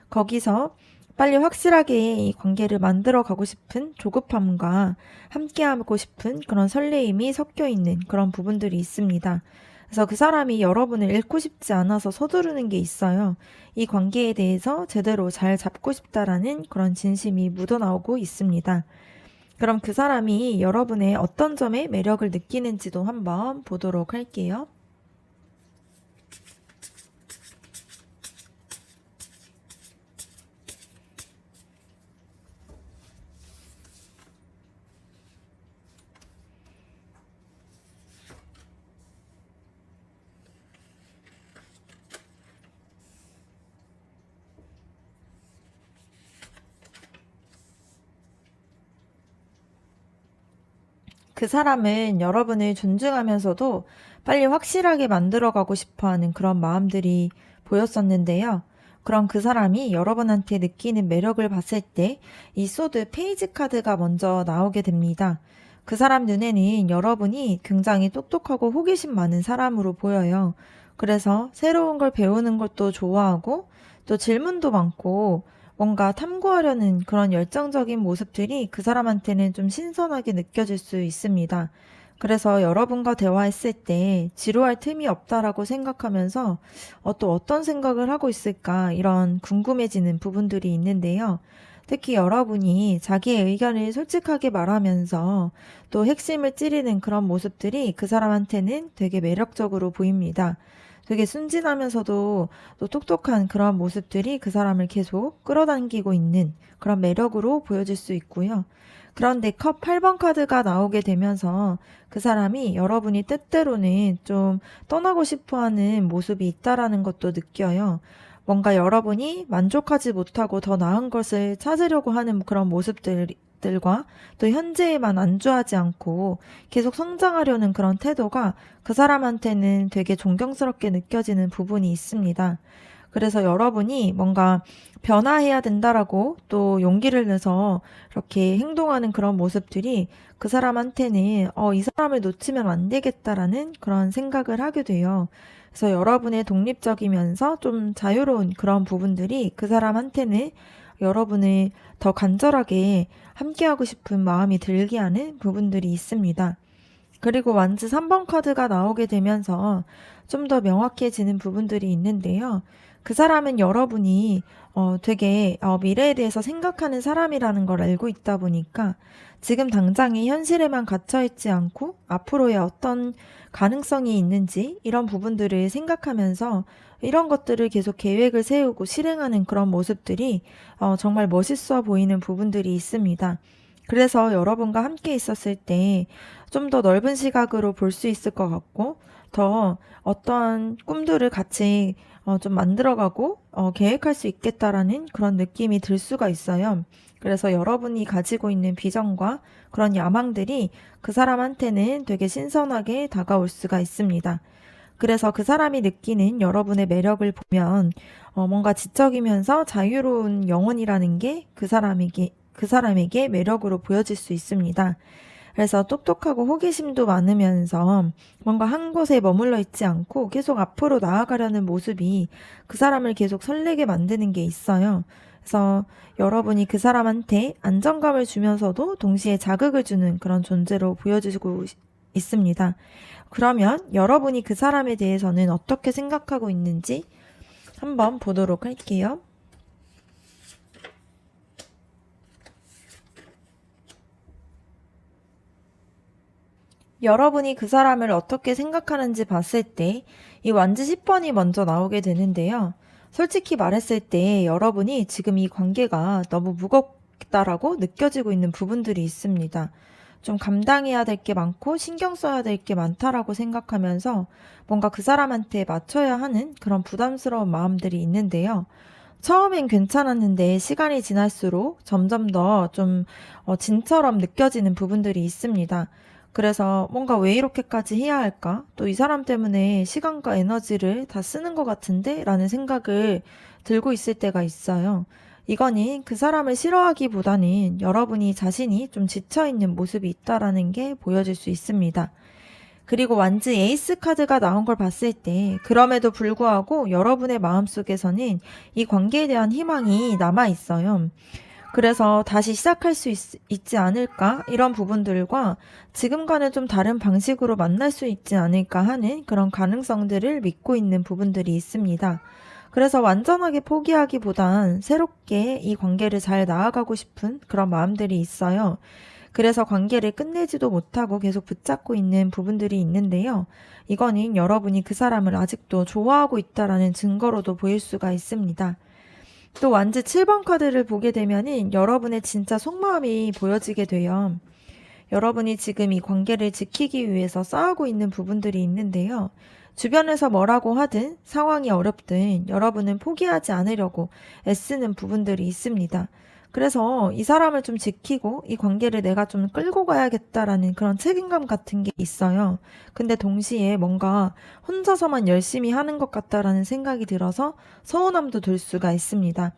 거기서 빨리 확실하게 이 관계를 만들어 가고 싶은 조급함과 함께하고 싶은 그런 설레임이 섞여 있는 그런 부분들이 있습니다. 그래서 그 사람이 여러분을 잃고 싶지 않아서 서두르는 게 있어요. 이 관계에 대해서 제대로 잘 잡고 싶다라는 그런 진심이 묻어나오고 있습니다. 그럼 그 사람이 여러분의 어떤 점에 매력을 느끼는지도 한번 보도록 할게요. 그 사람은 여러분을 존중하면서도 빨리 확실하게 만들어가고 싶어 하는 그런 마음들이 보였었는데요. 그럼 그 사람이 여러분한테 느끼는 매력을 봤을 때 이 소드 페이지 카드가 먼저 나오게 됩니다. 그 사람 눈에는 여러분이 굉장히 똑똑하고 호기심 많은 사람으로 보여요. 그래서 새로운 걸 배우는 것도 좋아하고 또 질문도 많고 뭔가 탐구하려는 그런 열정적인 모습들이 그 사람한테는 좀 신선하게 느껴질 수 있습니다. 그래서 여러분과 대화했을 때 지루할 틈이 없다라고 생각하면서 또 어떤 생각을 하고 있을까 이런 궁금해지는 부분들이 있는데요. 특히 여러분이 자기의 의견을 솔직하게 말하면서 또 핵심을 찌르는 그런 모습들이 그 사람한테는 되게 매력적으로 보입니다. 되게 순진하면서도 또 똑똑한 그런 모습들이 그 사람을 계속 끌어당기고 있는 그런 매력으로 보여질 수 있고요. 그런데 컵 8번 카드가 나오게 되면서 그 사람이 여러분이 뜻대로는 좀 떠나고 싶어 하는 모습이 있다라는 것도 느껴요. 뭔가 여러분이 만족하지 못하고 더 나은 것을 찾으려고 하는 그런 모습들과 또 현재에만 안주하지 않고 계속 성장하려는 그런 태도가 그 사람한테는 되게 존경스럽게 느껴지는 부분이 있습니다. 그래서 여러분이 뭔가 변화해야 된다라고 또 용기를 내서 이렇게 행동하는 그런 모습들이 그 사람한테는 이 사람을 놓치면 안 되겠다라는 그런 생각을 하게 돼요. 그래서 여러분의 독립적이면서 좀 자유로운 그런 부분들이 그 사람한테는 여러분을 더 간절하게 함께하고 싶은 마음이 들게 하는 부분들이 있습니다. 그리고 완즈 3번 카드가 나오게 되면서 좀 더 명확해지는 부분들이 있는데요. 그 사람은 여러분이 되게 미래에 대해서 생각하는 사람이라는 걸 알고 있다 보니까 지금 당장의 현실에만 갇혀 있지 않고 앞으로의 어떤 가능성이 있는지 이런 부분들을 생각하면서 이런 것들을 계속 계획을 세우고 실행하는 그런 모습들이 정말 멋있어 보이는 부분들이 있습니다. 그래서 여러분과 함께 있었을 때 좀 더 넓은 시각으로 볼 수 있을 것 같고, 더 어떠한 꿈들을 같이 좀 만들어가고 계획할 수 있겠다라는 그런 느낌이 들 수가 있어요. 그래서 여러분이 가지고 있는 비전과 그런 야망들이 그 사람한테는 되게 신선하게 다가올 수가 있습니다. 그래서 그 사람이 느끼는 여러분의 매력을 보면 뭔가 지적이면서 자유로운 영혼이라는 게 그 사람에게 매력으로 보여질 수 있습니다. 그래서 똑똑하고 호기심도 많으면서 뭔가 한 곳에 머물러 있지 않고 계속 앞으로 나아가려는 모습이 그 사람을 계속 설레게 만드는 게 있어요. 그래서 여러분이 그 사람한테 안정감을 주면서도 동시에 자극을 주는 그런 존재로 보여지고 있습니다. 그러면 여러분이 그 사람에 대해서는 어떻게 생각하고 있는지 한번 보도록 할게요. 여러분이 그 사람을 어떻게 생각하는지 봤을 때 이 완지 10번이 먼저 나오게 되는데요. 솔직히 말했을 때 여러분이 지금 이 관계가 너무 무겁다라고 느껴지고 있는 부분들이 있습니다. 좀 감당해야 될 게 많고 신경 써야 될 게 많다라고 생각하면서 뭔가 그 사람한테 맞춰야 하는 그런 부담스러운 마음들이 있는데요. 처음엔 괜찮았는데 시간이 지날수록 점점 더 좀 진처럼 느껴지는 부분들이 있습니다. 그래서 뭔가 왜 이렇게까지 해야 할까? 또 이 사람 때문에 시간과 에너지를 다 쓰는 것 같은데? 라는 생각을 들고 있을 때가 있어요. 이거는 그 사람을 싫어하기보다는 여러분이 자신이 좀 지쳐있는 모습이 있다라는 게 보여질 수 있습니다. 그리고 완즈 에이스 카드가 나온 걸 봤을 때 그럼에도 불구하고 여러분의 마음속에서는 이 관계에 대한 희망이 남아 있어요. 그래서 다시 시작할 수 있지 않을까? 이런 부분들과 지금과는 좀 다른 방식으로 만날 수 있지 않을까 하는 그런 가능성들을 믿고 있는 부분들이 있습니다. 그래서 완전하게 포기하기보단 새롭게 이 관계를 잘 나아가고 싶은 그런 마음들이 있어요. 그래서 관계를 끝내지도 못하고 계속 붙잡고 있는 부분들이 있는데요. 이거는 여러분이 그 사람을 아직도 좋아하고 있다라는 증거로도 보일 수가 있습니다. 또 완즈 7번 카드를 보게 되면은 여러분의 진짜 속마음이 보여지게 돼요. 여러분이 지금 이 관계를 지키기 위해서 싸우고 있는 부분들이 있는데요. 주변에서 뭐라고 하든 상황이 어렵든 여러분은 포기하지 않으려고 애쓰는 부분들이 있습니다. 그래서 이 사람을 좀 지키고 이 관계를 내가 좀 끌고 가야겠다라는 그런 책임감 같은 게 있어요. 근데 동시에 뭔가 혼자서만 열심히 하는 것 같다라는 생각이 들어서 서운함도 들 수가 있습니다.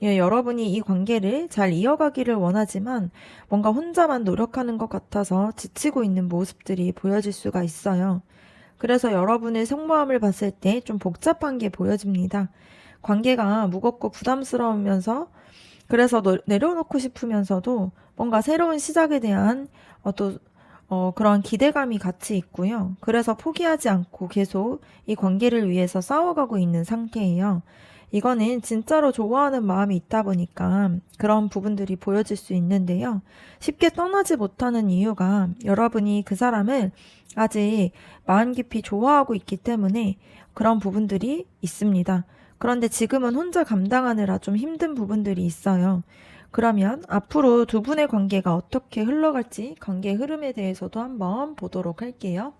예, 여러분이 이 관계를 잘 이어가기를 원하지만 뭔가 혼자만 노력하는 것 같아서 지치고 있는 모습들이 보여질 수가 있어요. 그래서 여러분의 속마음을 봤을 때 좀 복잡한 게 보여집니다. 관계가 무겁고 부담스러우면서 그래서 내려놓고 싶으면서도 뭔가 새로운 시작에 대한 또 그런 기대감이 같이 있고요. 그래서 포기하지 않고 계속 이 관계를 위해서 싸워가고 있는 상태예요. 이거는 진짜로 좋아하는 마음이 있다 보니까 그런 부분들이 보여질 수 있는데요. 쉽게 떠나지 못하는 이유가 여러분이 그 사람을 아직 마음 깊이 좋아하고 있기 때문에 그런 부분들이 있습니다. 그런데 지금은 혼자 감당하느라 좀 힘든 부분들이 있어요. 그러면 앞으로 두 분의 관계가 어떻게 흘러갈지 관계 흐름에 대해서도 한번 보도록 할게요.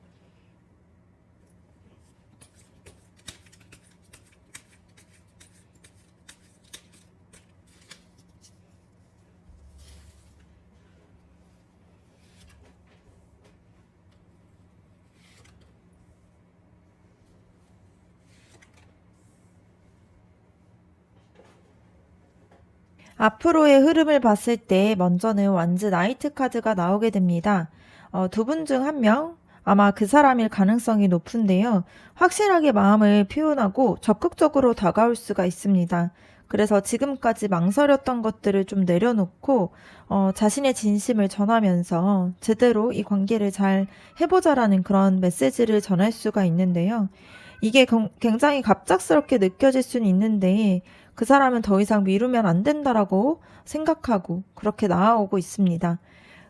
앞으로의 흐름을 봤을 때 먼저는 완즈 나이트 카드가 나오게 됩니다. 두 분 중 한 명, 아마 그 사람일 가능성이 높은데요. 확실하게 마음을 표현하고 적극적으로 다가올 수가 있습니다. 그래서 지금까지 망설였던 것들을 좀 내려놓고 자신의 진심을 전하면서 제대로 이 관계를 잘 해보자라는 그런 메시지를 전할 수가 있는데요. 이게 굉장히 갑작스럽게 느껴질 수는 있는데 그 사람은 더 이상 미루면 안 된다라고 생각하고 그렇게 나아오고 있습니다.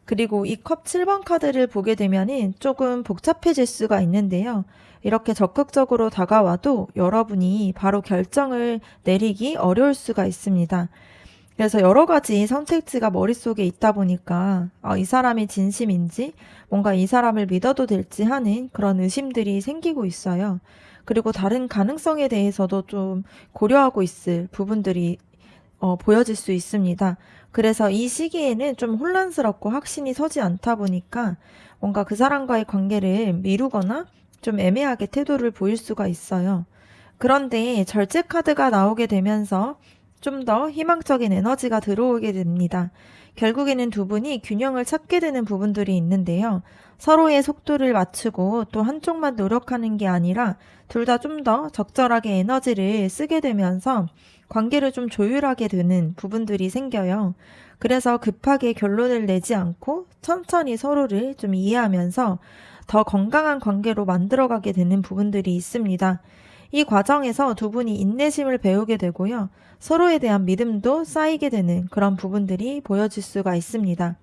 그리고 이 컵 7번 카드를 보게 되면은 조금 복잡해질 수가 있는데요. 이렇게 적극적으로 다가와도 여러분이 바로 결정을 내리기 어려울 수가 있습니다. 그래서 여러 가지 선택지가 머릿속에 있다 보니까 이 사람이 진심인지 뭔가 이 사람을 믿어도 될지 하는 그런 의심들이 생기고 있어요. 그리고 다른 가능성에 대해서도 좀 고려하고 있을 부분들이 보여질 수 있습니다. 그래서 이 시기에는 좀 혼란스럽고 확신이 서지 않다 보니까 뭔가 그 사람과의 관계를 미루거나 좀 애매하게 태도를 보일 수가 있어요. 그런데 절제 카드가 나오게 되면서 좀 더 희망적인 에너지가 들어오게 됩니다. 결국에는 두 분이 균형을 찾게 되는 부분들이 있는데요. 서로의 속도를 맞추고 또 한쪽만 노력하는 게 아니라 둘 다 좀 더 적절하게 에너지를 쓰게 되면서 관계를 좀 조율하게 되는 부분들이 생겨요. 그래서 급하게 결론을 내지 않고 천천히 서로를 좀 이해하면서 더 건강한 관계로 만들어가게 되는 부분들이 있습니다. 이 과정에서 두 분이 인내심을 배우게 되고요. 서로에 대한 믿음도 쌓이게 되는 그런 부분들이 보여질 수가 있습니다.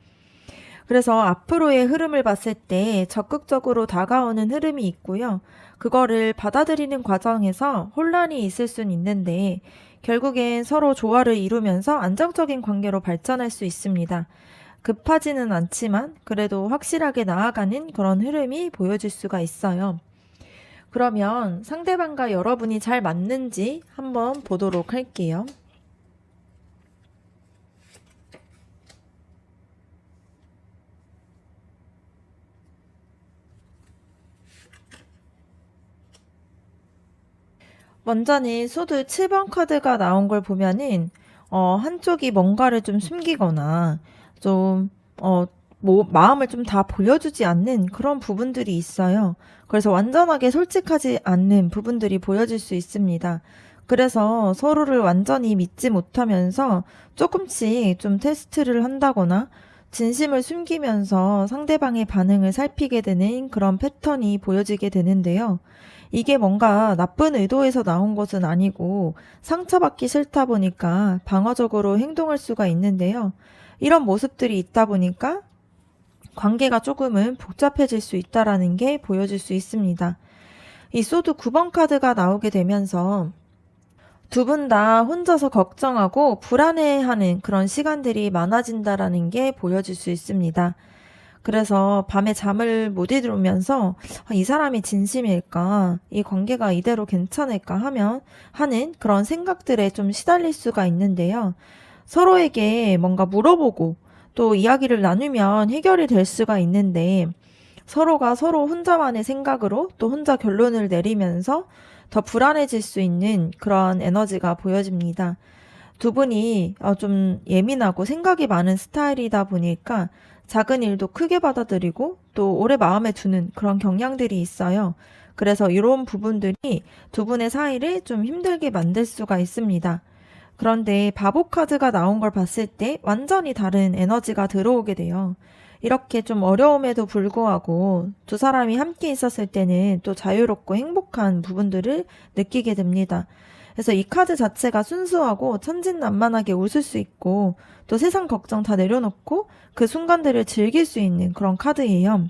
그래서 앞으로의 흐름을 봤을 때 적극적으로 다가오는 흐름이 있고요. 그거를 받아들이는 과정에서 혼란이 있을 수는 있는데 결국엔 서로 조화를 이루면서 안정적인 관계로 발전할 수 있습니다. 급하지는 않지만 그래도 확실하게 나아가는 그런 흐름이 보여질 수가 있어요. 그러면 상대방과 여러분이 잘 맞는지 한번 보도록 할게요. 먼저는 소드 7번 카드가 나온 걸 보면은 한쪽이 뭔가를 좀 숨기거나 좀 마음을 좀 다 보여주지 않는 그런 부분들이 있어요. 그래서 완전하게 솔직하지 않는 부분들이 보여질 수 있습니다. 그래서 서로를 완전히 믿지 못하면서 조금씩 좀 테스트를 한다거나 진심을 숨기면서 상대방의 반응을 살피게 되는 그런 패턴이 보여지게 되는데요. 이게 뭔가 나쁜 의도에서 나온 것은 아니고 상처받기 싫다 보니까 방어적으로 행동할 수가 있는데요. 이런 모습들이 있다 보니까 관계가 조금은 복잡해질 수 있다라는 게 보여질 수 있습니다. 이 소드 9번 카드가 나오게 되면서 두 분 다 혼자서 걱정하고 불안해하는 그런 시간들이 많아진다라는 게 보여질 수 있습니다. 그래서 밤에 잠을 못 이루면서 이 사람이 진심일까? 이 관계가 이대로 괜찮을까? 하는 그런 생각들에 좀 시달릴 수가 있는데요. 서로에게 뭔가 물어보고 또 이야기를 나누면 해결이 될 수가 있는데 서로가 서로 혼자만의 생각으로 또 혼자 결론을 내리면서 더 불안해질 수 있는 그런 에너지가 보여집니다. 두 분이 좀 예민하고 생각이 많은 스타일이다 보니까 작은 일도 크게 받아들이고 또 오래 마음에 두는 그런 경향들이 있어요. 그래서 이런 부분들이 두 분의 사이를 좀 힘들게 만들 수가 있습니다. 그런데 바보 카드가 나온 걸 봤을 때 완전히 다른 에너지가 들어오게 돼요. 이렇게 좀 어려움에도 불구하고 두 사람이 함께 있었을 때는 또 자유롭고 행복한 부분들을 느끼게 됩니다. 그래서 이 카드 자체가 순수하고 천진난만하게 웃을 수 있고 또 세상 걱정 다 내려놓고 그 순간들을 즐길 수 있는 그런 카드예요.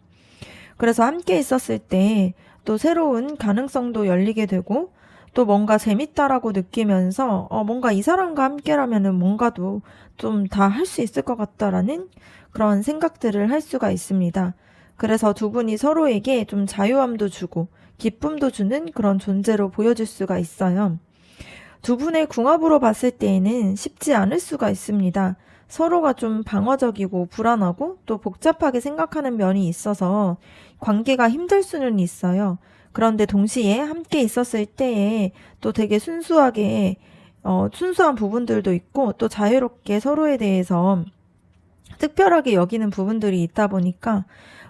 그래서 함께 있었을 때 또 새로운 가능성도 열리게 되고 또 뭔가 재밌다라고 느끼면서 뭔가 이 사람과 함께라면은 뭔가도 좀 다 할 수 있을 것 같다라는 그런 생각들을 할 수가 있습니다. 그래서 두 분이 서로에게 좀 자유함도 주고 기쁨도 주는 그런 존재로 보여줄 수가 있어요. 두 분의 궁합으로 봤을 때에는 쉽지 않을 수가 있습니다. 서로가 좀 방어적이고 불안하고 또 복잡하게 생각하는 면이 있어서 관계가 힘들 수는 있어요. 그런데 동시에 함께 있었을 때에 또 되게 순수하게, 순수한 부분들도 있고 또 자유롭게 서로에 대해서 특별하게 여기는 부분들이 있다 보니까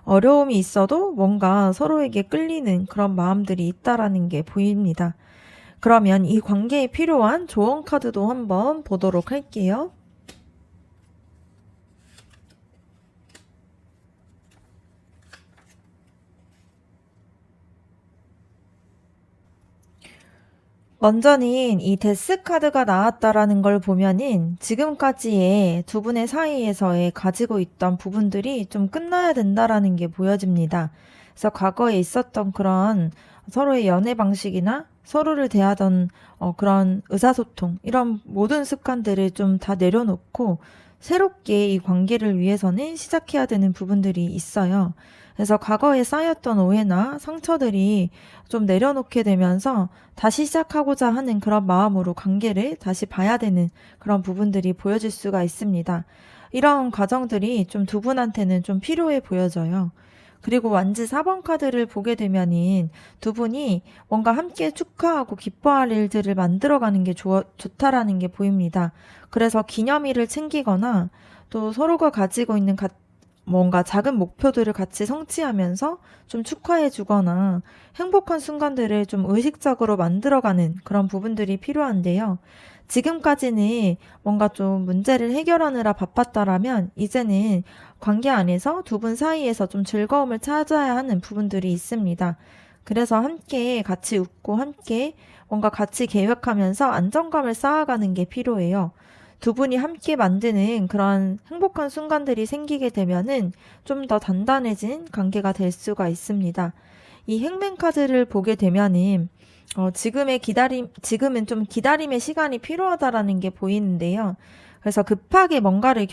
어려움이 있어도 뭔가 서로에게 끌리는 그런 마음들이 있다라는 게 보입니다. 그러면 이 관계에 필요한 조언 카드도 한번 보도록 할게요. 먼저는 이 데스 카드가 나왔다라는 걸 보면은 지금까지의 두 분의 사이에서의 가지고 있던 부분들이 좀 끝나야 된다라는 게 보여집니다. 그래서 과거에 있었던 그런 서로의 연애 방식이나 서로를 대하던 그런 의사소통, 이런 모든 습관들을 좀 다 내려놓고 새롭게 이 관계를 위해서는 시작해야 되는 부분들이 있어요. 그래서 과거에 쌓였던 오해나 상처들이 좀 내려놓게 되면서 다시 시작하고자 하는 그런 마음으로 관계를 다시 봐야 되는 그런 부분들이 보여질 수가 있습니다. 이런 과정들이 좀 두 분한테는 좀 필요해 보여져요. 그리고 완즈 4번 카드를 보게 되면은 두 분이 뭔가 함께 축하하고 기뻐할 일들을 만들어가는 게 좋다라는 게 보입니다. 그래서 기념일을 챙기거나 또 서로가 가지고 있는 뭔가 작은 목표들을 같이 성취하면서 좀 축하해 주거나 행복한 순간들을 좀 의식적으로 만들어가는 그런 부분들이 필요한데요. 지금까지는 뭔가 좀 문제를 해결하느라 바빴다라면 이제는 관계 안에서 두 분 사이에서 좀 즐거움을 찾아야 하는 부분들이 있습니다. 그래서 함께 같이 웃고 함께 뭔가 같이 계획하면서 안정감을 쌓아가는 게 필요해요. 두 분이 함께 만드는 그런 행복한 순간들이 생기게 되면은 좀 더 단단해진 관계가 될 수가 있습니다. 이 행맨 카드를 보게 되면은 지금은 좀 기다림의 시간이 필요하다라는 게 보이는데요. 그래서 급하게 뭔가를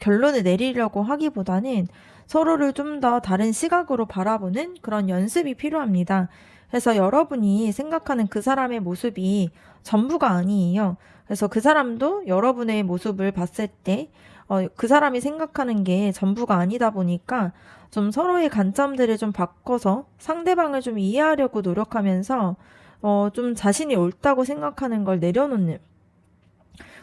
결론을 내리려고 하기보다는 서로를 좀 더 다른 시각으로 바라보는 그런 연습이 필요합니다. 그래서 여러분이 생각하는 그 사람의 모습이 전부가 아니에요. 그래서 그 사람도 여러분의 모습을 봤을 때, 그 사람이 생각하는 게 전부가 아니다 보니까 좀 서로의 관점들을 좀 바꿔서 상대방을 좀 이해하려고 노력하면서 좀 자신이 옳다고 생각하는 걸 내려놓는,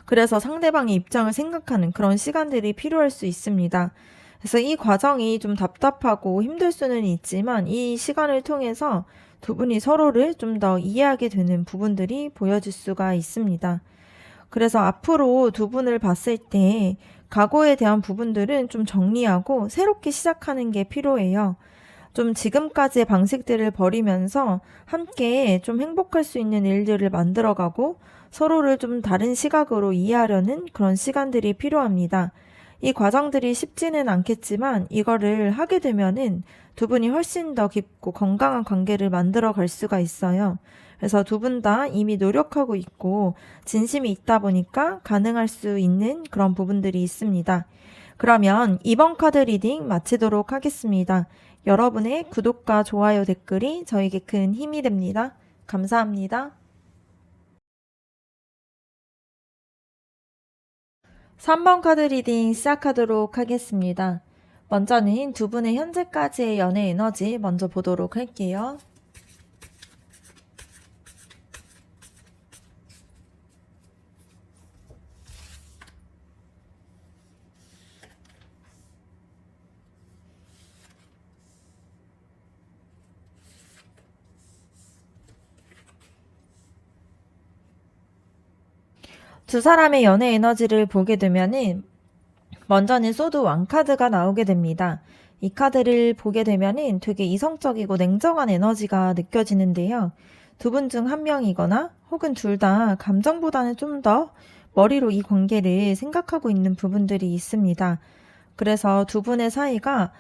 그래서 상대방의 입장을 생각하는 그런 시간들이 필요할 수 있습니다. 그래서 이 과정이 좀 답답하고 힘들 수는 있지만 이 시간을 통해서 두 분이 서로를 좀 더 이해하게 되는 부분들이 보여질 수가 있습니다. 그래서 앞으로 두 분을 봤을 때 과거에 대한 부분들은 좀 정리하고 새롭게 시작하는 게 필요해요. 좀 지금까지의 방식들을 버리면서 함께 좀 행복할 수 있는 일들을 만들어가고 서로를 좀 다른 시각으로 이해하려는 그런 시간들이 필요합니다. 이 과정들이 쉽지는 않겠지만 이거를 하게 되면은 두 분이 훨씬 더 깊고 건강한 관계를 만들어 갈 수가 있어요. 그래서 두 분 다 이미 노력하고 있고 진심이 있다 보니까 가능할 수 있는 그런 부분들이 있습니다. 그러면 이번 카드 리딩 마치도록 하겠습니다. 여러분의 구독과 좋아요 댓글이 저에게 큰 힘이 됩니다. 감사합니다. 3번 카드 리딩 시작하도록 하겠습니다. 먼저는 두 분의 현재까지의 연애 에너지 먼저 보도록 할게요. 두 사람의 연애 에너지를 보게 되면은 먼저는 소드 왕 카드가 나오게 됩니다. 이 카드를 보게 되면은 되게 이성적이고 냉정한 에너지가 느껴지는데요. 두 분 중 한 명이거나 혹은 둘 다 감정보다는 좀 더 머리로 이 관계를 생각하고 있는 부분들이 있습니다. 그래서 두 분의 사이가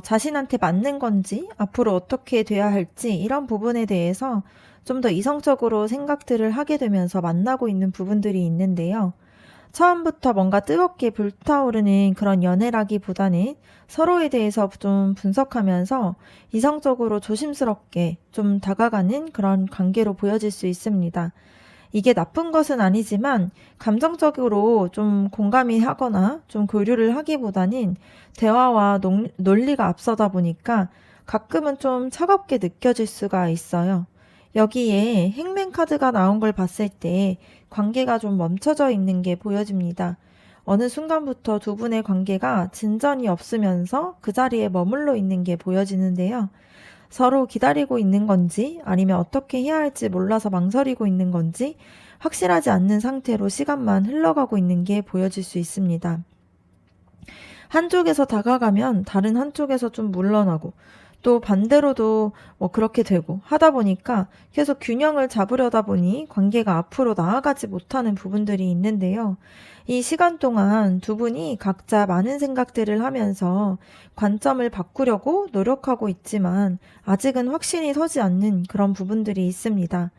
자신한테 맞는 건지 앞으로 어떻게 돼야 할지 이런 부분에 대해서 좀 더 이성적으로 생각들을 하게 되면서 만나고 있는 부분들이 있는데요. 처음부터 뭔가 뜨겁게 불타오르는 그런 연애라기보다는 서로에 대해서 좀 분석하면서 이성적으로 조심스럽게 좀 다가가는 그런 관계로 보여질 수 있습니다. 이게 나쁜 것은 아니지만 감정적으로 좀 공감이 하거나 좀 교류를 하기보다는 대화와 논리가 앞서다 보니까 가끔은 좀 차갑게 느껴질 수가 있어요. 여기에 행맨 카드가 나온 걸 봤을 때 관계가 좀 멈춰져 있는 게 보여집니다. 어느 순간부터 두 분의 관계가 진전이 없으면서 그 자리에 머물러 있는 게 보여지는데요. 서로 기다리고 있는 건지 아니면 어떻게 해야 할지 몰라서 망설이고 있는 건지 확실하지 않는 상태로 시간만 흘러가고 있는 게 보여질 수 있습니다. 한쪽에서 다가가면 다른 한쪽에서 좀 물러나고 또 반대로도 그렇게 되고 하다 보니까 계속 균형을 잡으려다 보니 관계가 앞으로 나아가지 못하는 부분들이 있는데요. 이 시간 동안 두 분이 각자 많은 생각들을 하면서 관점을 바꾸려고 노력하고 있지만 아직은 확신이 서지 않는 그런 부분들이 있습니다.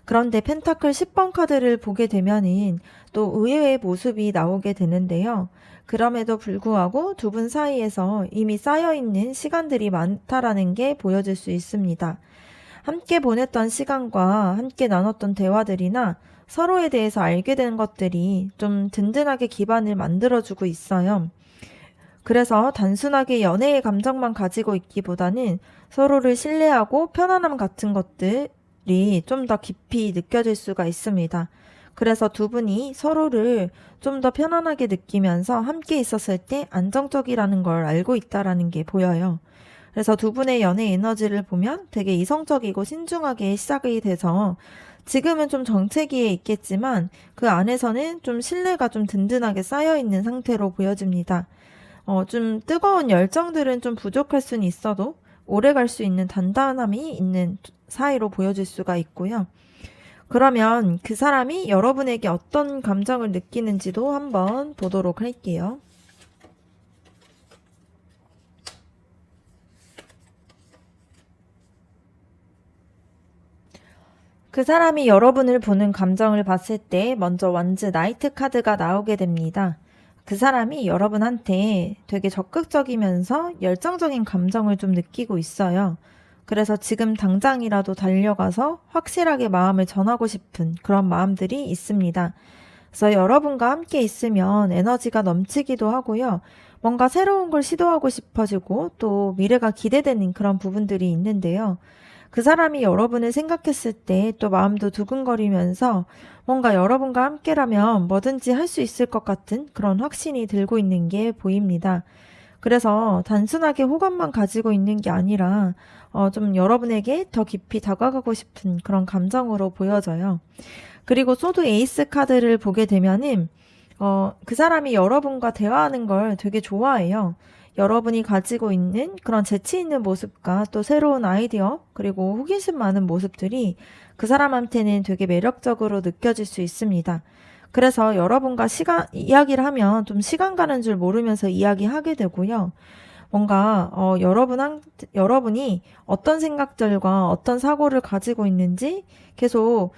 그런데 펜타클 10번 카드를 보게 되면은 또 의외의 모습이 나오게 되는데요. 그럼에도 불구하고 두 분 사이에서 이미 쌓여있는 시간들이 많다라는 게 보여질 수 있습니다. 함께 보냈던 시간과 함께 나눴던 대화들이나 서로에 대해서 알게 된 것들이 좀 든든하게 기반을 만들어주고 있어요. 그래서 단순하게 연애의 감정만 가지고 있기보다는 서로를 신뢰하고 편안함 같은 것들이 좀 더 깊이 느껴질 수가 있습니다. 그래서 두 분이 서로를 좀 더 편안하게 느끼면서 함께 있었을 때 안정적이라는 걸 알고 있다라는 게 보여요. 그래서 두 분의 연애 에너지를 보면 되게 이성적이고 신중하게 시작이 돼서 지금은 좀 정체기에 있겠지만 그 안에서는 좀 신뢰가 좀 든든하게 쌓여 있는 상태로 보여집니다. 좀 뜨거운 열정들은 좀 부족할 수는 있어도 오래 갈 수 있는 단단함이 있는 사이로 보여질 수가 있고요. 그러면 그 사람이 여러분에게 어떤 감정을 느끼는지도 한번 보도록 할게요. 그 사람이 여러분을 보는 감정을 봤을 때 먼저 완즈 나이트 카드가 나오게 됩니다. 그 사람이 여러분한테 되게 적극적이면서 열정적인 감정을 좀 느끼고 있어요. 그래서 지금 당장이라도 달려가서 확실하게 마음을 전하고 싶은 그런 마음들이 있습니다. 그래서 여러분과 함께 있으면 에너지가 넘치기도 하고요. 뭔가 새로운 걸 시도하고 싶어지고 또 미래가 기대되는 그런 부분들이 있는데요. 그 사람이 여러분을 생각했을 때 또 마음도 두근거리면서 뭔가 여러분과 함께라면 뭐든지 할 수 있을 것 같은 그런 확신이 들고 있는 게 보입니다. 그래서 단순하게 호감만 가지고 있는 게 아니라 좀 여러분에게 더 깊이 다가가고 싶은 그런 감정으로 보여져요. 그리고 소드 에이스 카드를 보게 되면은 그 사람이 여러분과 대화하는 걸 되게 좋아해요. 여러분이 가지고 있는 그런 재치 있는 모습과 또 새로운 아이디어, 그리고 호기심 많은 모습들이 그 사람한테는 되게 매력적으로 느껴질 수 있습니다. 그래서 여러분과 이야기를 하면 좀 시간 가는 줄 모르면서 이야기하게 되고요. 뭔가, 여러분이 어떤 생각들과 어떤 사고를 가지고 있는지 계속,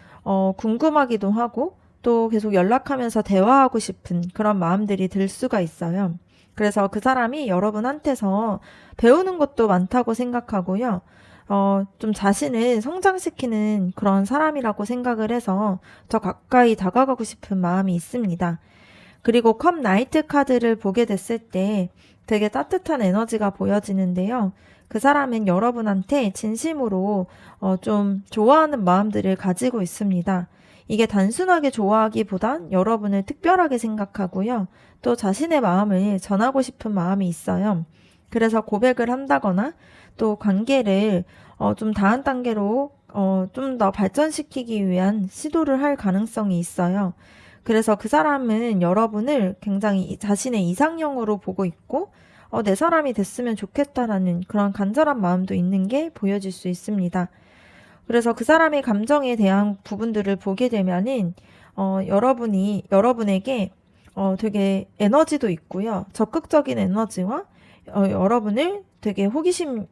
궁금하기도 하고, 또 계속 연락하면서 대화하고 싶은 그런 마음들이 들 수가 있어요. 그래서 그 사람이 여러분한테서 배우는 것도 많다고 생각하고요. 좀 자신을 성장시키는 그런 사람이라고 생각을 해서 더 가까이 다가가고 싶은 마음이 있습니다. 그리고 컵 나이트 카드를 보게 됐을 때 되게 따뜻한 에너지가 보여지는데요. 그 사람은 여러분한테 진심으로 좀 좋아하는 마음들을 가지고 있습니다. 이게 단순하게 좋아하기보단 여러분을 특별하게 생각하고요. 또 자신의 마음을 전하고 싶은 마음이 있어요. 그래서 고백을 한다거나 또 관계를 좀 다음 단계로 좀 더 발전시키기 위한 시도를 할 가능성이 있어요. 그래서 그 사람은 여러분을 굉장히 자신의 이상형으로 보고 있고, 내 사람이 됐으면 좋겠다라는 그런 간절한 마음도 있는 게 보여질 수 있습니다. 그래서 그 사람의 감정에 대한 부분들을 보게 되면은, 여러분에게, 되게 에너지도 있고요. 적극적인 에너지와, 여러분을 되게 호기심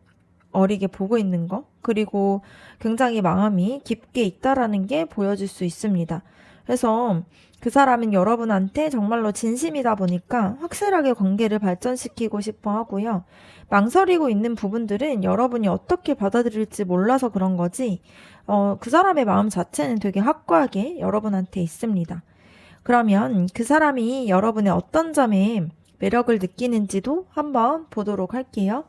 어리게 보고 있는 거, 그리고 굉장히 마음이 깊게 있다라는 게 보여질 수 있습니다. 그래서 그 사람은 여러분한테 정말로 진심이다 보니까 확실하게 관계를 발전시키고 싶어 하고요. 망설이고 있는 부분들은 여러분이 어떻게 받아들일지 몰라서 그런 거지, 그 사람의 마음 자체는 되게 확고하게 여러분한테 있습니다. 그러면 그 사람이 여러분의 어떤 점에 매력을 느끼는지도 한번 보도록 할게요.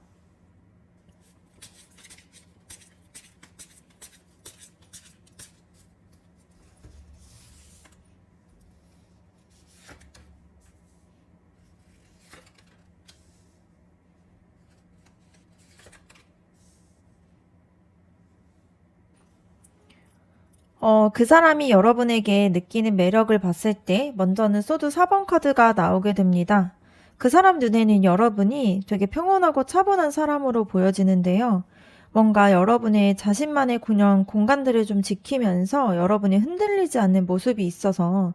그 사람이 여러분에게 느끼는 매력을 봤을 때 먼저는 소드 4번 카드가 나오게 됩니다. 그 사람 눈에는 여러분이 되게 평온하고 차분한 사람으로 보여지는데요. 뭔가 여러분의 자신만의 그냥 공간들을 좀 지키면서 여러분이 흔들리지 않는 모습이 있어서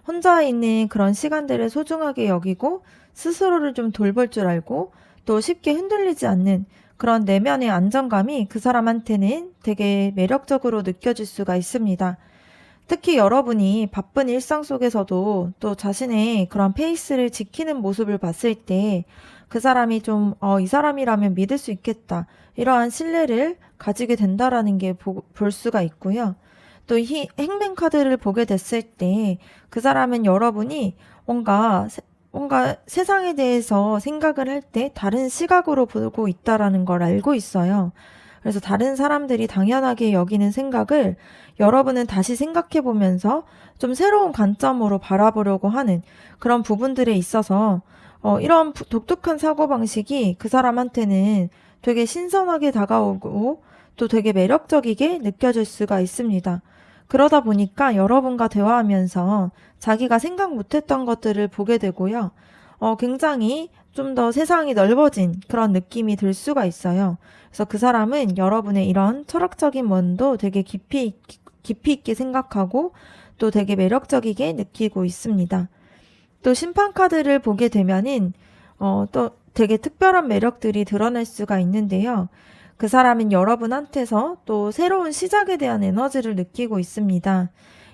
혼자 있는 그런 시간들을 소중하게 여기고 스스로를 좀 돌볼 줄 알고 또 쉽게 흔들리지 않는 그런 내면의 안정감이 그 사람한테는 되게 매력적으로 느껴질 수가 있습니다. 특히 여러분이 바쁜 일상 속에서도 또 자신의 그런 페이스를 지키는 모습을 봤을 때 그 사람이 좀, 이 사람이라면 믿을 수 있겠다. 이러한 신뢰를 가지게 된다라는 게 볼 수가 있고요. 또 이 행맨 카드를 보게 됐을 때 그 사람은 여러분이 뭔가 세상에 대해서 생각을 할 때 다른 시각으로 보고 있다라는 걸 알고 있어요. 그래서 다른 사람들이 당연하게 여기는 생각을 여러분은 다시 생각해 보면서 좀 새로운 관점으로 바라보려고 하는 그런 부분들에 있어서 이런 독특한 사고방식이 그 사람한테는 되게 신선하게 다가오고 또 되게 매력적이게 느껴질 수가 있습니다. 그러다 보니까 여러분과 대화하면서 자기가 생각 못했던 것들을 보게 되고요. 굉장히 좀 더 세상이 넓어진 그런 느낌이 들 수가 있어요. 그래서 그 사람은 여러분의 이런 철학적인 면도 되게 깊이 있게 생각하고 또 되게 매력적이게 느끼고 있습니다. 또 심판 카드를 보게 되면은 또 되게 특별한 매력들이 드러날 수가 있는데요. 그 사람은 여러분한테서 또 새로운 시작에 대한 에너지를 느끼고 있습니다.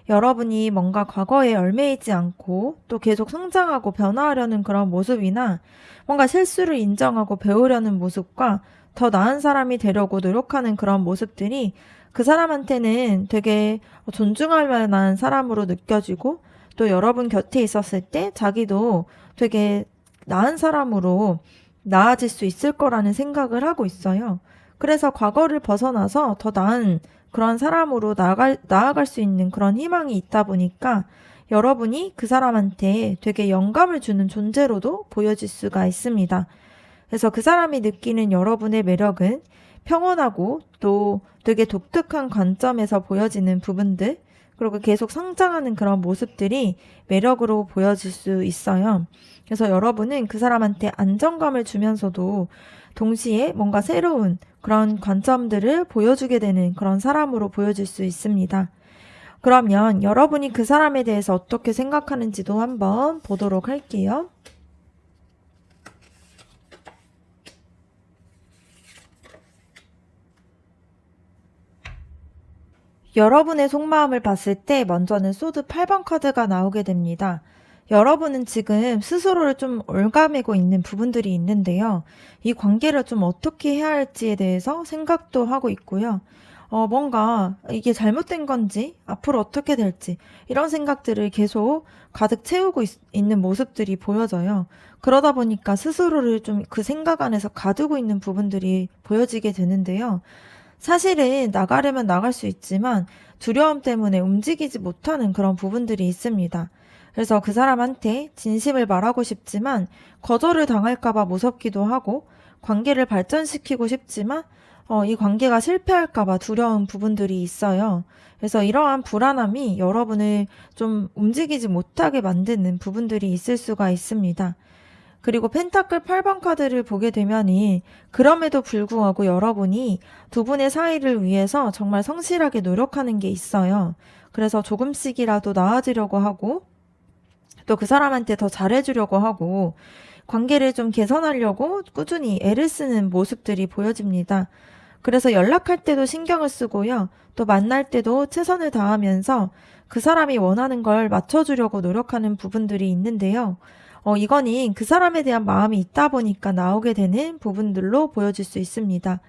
여러분이 뭔가 과거에 얽매이지 않고 또 계속 성장하고 변화하려는 그런 모습이나 뭔가 실수를 인정하고 배우려는 모습과 더 나은 사람이 되려고 노력하는 그런 모습들이 그 사람한테는 되게 존중할 만한 사람으로 느껴지고 또 여러분 곁에 있었을 때 자기도 되게 나은 사람으로 나아질 수 있을 거라는 생각을 하고 있어요. 그래서 과거를 벗어나서 더 나은 그런 사람으로 나아갈 수 있는 그런 희망이 있다 보니까 여러분이 그 사람한테 되게 영감을 주는 존재로도 보여질 수가 있습니다. 그래서 그 사람이 느끼는 여러분의 매력은 평온하고 또 되게 독특한 관점에서 보여지는 부분들, 그리고 계속 성장하는 그런 모습들이 매력으로 보여질 수 있어요. 그래서 여러분은 그 사람한테 안정감을 주면서도 동시에 뭔가 새로운 그런 관점들을 보여주게 되는 그런 사람으로 보여질 수 있습니다. 그러면 여러분이 그 사람에 대해서 어떻게 생각하는지도 한번 보도록 할게요. 여러분의 속마음을 봤을 때 먼저는 소드 8번 카드가 나오게 됩니다. 여러분은 지금 스스로를 좀 옭아매고 있는 부분들이 있는데요. 이 관계를 좀 어떻게 해야 할지에 대해서 생각도 하고 있고요. 뭔가 이게 잘못된 건지, 앞으로 어떻게 될지, 이런 생각들을 계속 가득 채우고 있는 모습들이 보여져요. 그러다 보니까 스스로를 좀 그 생각 안에서 가두고 있는 부분들이 보여지게 되는데요. 사실은 나가려면 나갈 수 있지만 두려움 때문에 움직이지 못하는 그런 부분들이 있습니다. 그래서 그 사람한테 진심을 말하고 싶지만 거절을 당할까봐 무섭기도 하고 관계를 발전시키고 싶지만 이 관계가 실패할까봐 두려운 부분들이 있어요. 그래서 이러한 불안함이 여러분을 좀 움직이지 못하게 만드는 부분들이 있을 수가 있습니다. 그리고 펜타클 8번 카드를 보게 되면이 그럼에도 불구하고 여러분이 두 분의 사이를 위해서 정말 성실하게 노력하는 게 있어요. 그래서 조금씩이라도 나아지려고 하고 또 그 사람한테 더 잘해주려고 하고 관계를 좀 개선하려고 꾸준히 애를 쓰는 모습들이 보여집니다. 그래서 연락할 때도 신경을 쓰고요. 또 만날 때도 최선을 다하면서 그 사람이 원하는 걸 맞춰주려고 노력하는 부분들이 있는데요. 이거는 그 사람에 대한 마음이 있다 보니까 나오게 되는 부분들로 보여질 수 있습니다.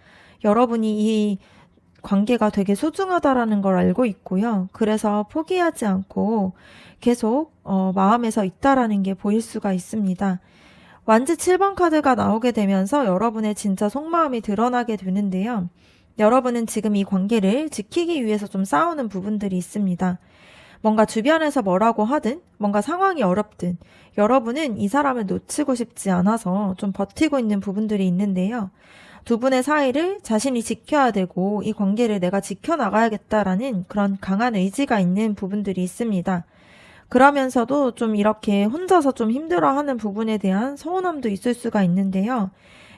여러분이 이 관계가 되게 소중하다라는 걸 알고 있고요. 그래서 포기하지 않고 계속 마음에서 있다라는 게 보일 수가 있습니다. 완지 7번 카드가 나오게 되면서 여러분의 진짜 속마음이 드러나게 되는데요. 여러분은 지금 이 관계를 지키기 위해서 좀 싸우는 부분들이 있습니다. 뭔가 주변에서 뭐라고 하든 뭔가 상황이 어렵든 여러분은 이 사람을 놓치고 싶지 않아서 좀 버티고 있는 부분들이 있는데요. 두 분의 사이를 자신이 지켜야 되고 이 관계를 내가 지켜나가야겠다라는 그런 강한 의지가 있는 부분들이 있습니다. 그러면서도 좀 이렇게 혼자서 좀 힘들어하는 부분에 대한 서운함도 있을 수가 있는데요.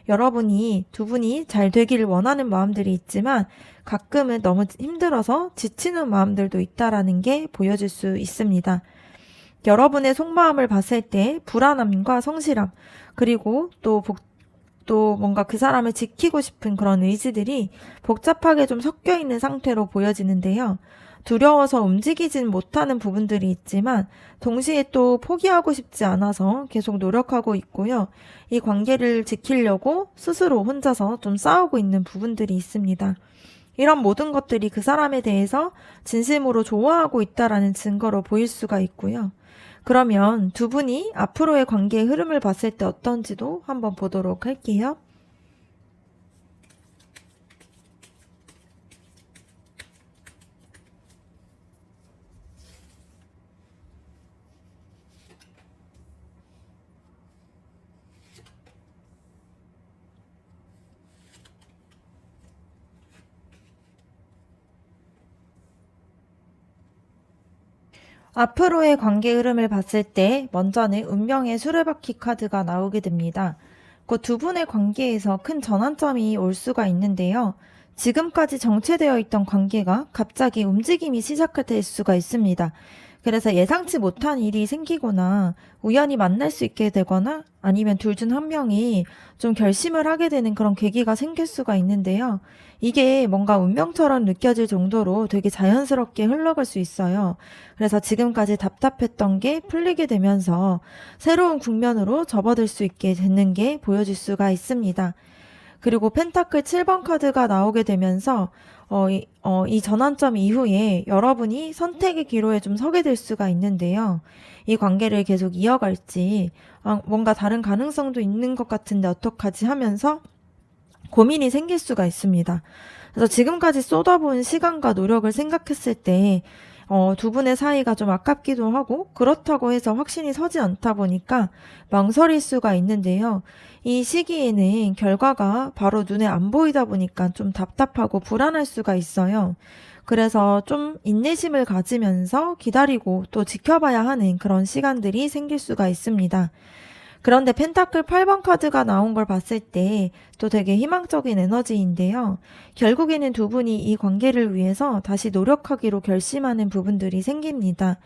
여러분이 두 분이 잘 되기를 원하는 마음들이 있지만 가끔은 너무 힘들어서 지치는 마음들도 있다라는 게 보여질 수 있습니다. 여러분의 속마음을 봤을 때 불안함과 성실함, 그리고 또 뭔가 그 사람을 지키고 싶은 그런 의지들이 복잡하게 좀 섞여 있는 상태로 보여지는데요. 두려워서 움직이진 못하는 부분들이 있지만 동시에 또 포기하고 싶지 않아서 계속 노력하고 있고요. 이 관계를 지키려고 스스로 혼자서 좀 싸우고 있는 부분들이 있습니다. 이런 모든 것들이 그 사람에 대해서 진심으로 좋아하고 있다라는 증거로 보일 수가 있고요. 그러면 두 분이 앞으로의 관계의 흐름을 봤을 때 어떤지도 한번 보도록 할게요. 앞으로의 관계 흐름을 봤을 때 먼저는 운명의 수레바퀴 카드가 나오게 됩니다. 그 두 분의 관계에서 큰 전환점이 올 수가 있는데요. 지금까지 정체되어 있던 관계가 갑자기 움직임이 시작될 수가 있습니다. 그래서 예상치 못한 일이 생기거나 우연히 만날 수 있게 되거나 아니면 둘 중 한 명이 좀 결심을 하게 되는 그런 계기가 생길 수가 있는데요. 이게 뭔가 운명처럼 느껴질 정도로 되게 자연스럽게 흘러갈 수 있어요. 그래서 지금까지 답답했던 게 풀리게 되면서 새로운 국면으로 접어들 수 있게 되는 게 보여질 수가 있습니다. 그리고 펜타클 7번 카드가 나오게 되면서 이 전환점 이후에 여러분이 선택의 기로에 좀 서게 될 수가 있는데요. 이 관계를 계속 이어갈지 뭔가 다른 가능성도 있는 것 같은데 어떡하지 하면서 고민이 생길 수가 있습니다. 그래서 지금까지 쏟아부은 시간과 노력을 생각했을 때 두 분의 사이가 좀 아깝기도 하고 그렇다고 해서 확신이 서지 않다 보니까 망설일 수가 있는데요. 이 시기에는 결과가 바로 눈에 안 보이다 보니까 좀 답답하고 불안할 수가 있어요. 그래서 좀 인내심을 가지면서 기다리고 또 지켜봐야 하는 그런 시간들이 생길 수가 있습니다. 그런데 펜타클 8번 카드가 나온 걸 봤을 때 또 되게 희망적인 에너지인데요. 결국에는 두 분이 이 관계를 위해서 다시 노력하기로 결심하는 부분들이 생깁니다.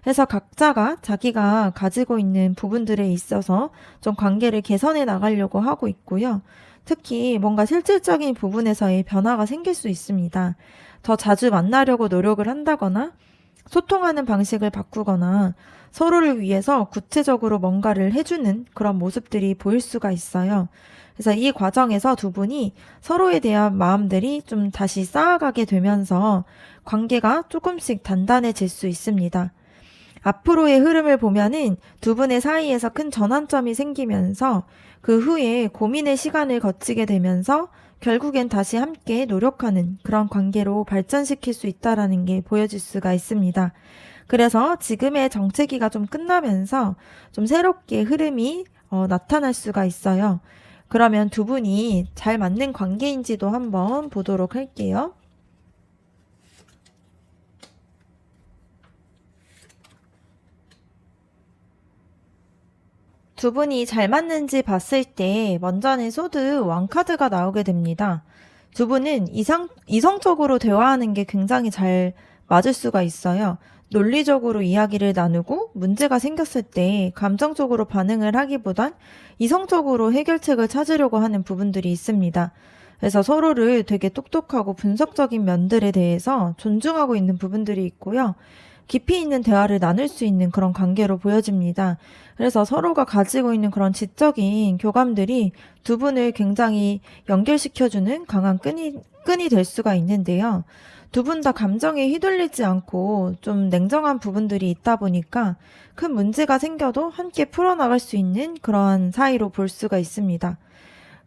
그래서 각자가 자기가 가지고 있는 부분들에 있어서 좀 관계를 개선해 나가려고 하고 있고요. 특히 뭔가 실질적인 부분에서의 변화가 생길 수 있습니다. 더 자주 만나려고 노력을 한다거나 소통하는 방식을 바꾸거나 서로를 위해서 구체적으로 뭔가를 해주는 그런 모습들이 보일 수가 있어요. 그래서 이 과정에서 두 분이 서로에 대한 마음들이 좀 다시 쌓아가게 되면서 관계가 조금씩 단단해질 수 있습니다. 앞으로의 흐름을 보면은 두 분의 사이에서 큰 전환점이 생기면서 그 후에 고민의 시간을 거치게 되면서 결국엔 다시 함께 노력하는 그런 관계로 발전시킬 수 있다라는 게 보여질 수가 있습니다. 그래서 지금의 정체기가 좀 끝나면서 좀 새롭게 흐름이 나타날 수가 있어요. 그러면 두 분이 잘 맞는 관계인지도 한번 보도록 할게요. 두 분이 잘 맞는지 봤을 때 먼저는 소드 왕카드가 나오게 됩니다. 두 분은 이성적으로 대화하는 게 굉장히 잘 맞을 수가 있어요. 논리적으로 이야기를 나누고 문제가 생겼을 때 감정적으로 반응을 하기보단 이성적으로 해결책을 찾으려고 하는 부분들이 있습니다. 그래서 서로를 되게 똑똑하고 분석적인 면들에 대해서 존중하고 있는 부분들이 있고요. 깊이 있는 대화를 나눌 수 있는 그런 관계로 보여집니다. 그래서 서로가 가지고 있는 그런 지적인 교감들이 두 분을 굉장히 연결시켜주는 강한 끈이 될 수가 있는데요. 두 분 다 감정에 휘둘리지 않고 좀 냉정한 부분들이 있다 보니까 큰 문제가 생겨도 함께 풀어나갈 수 있는 그러한 사이로 볼 수가 있습니다.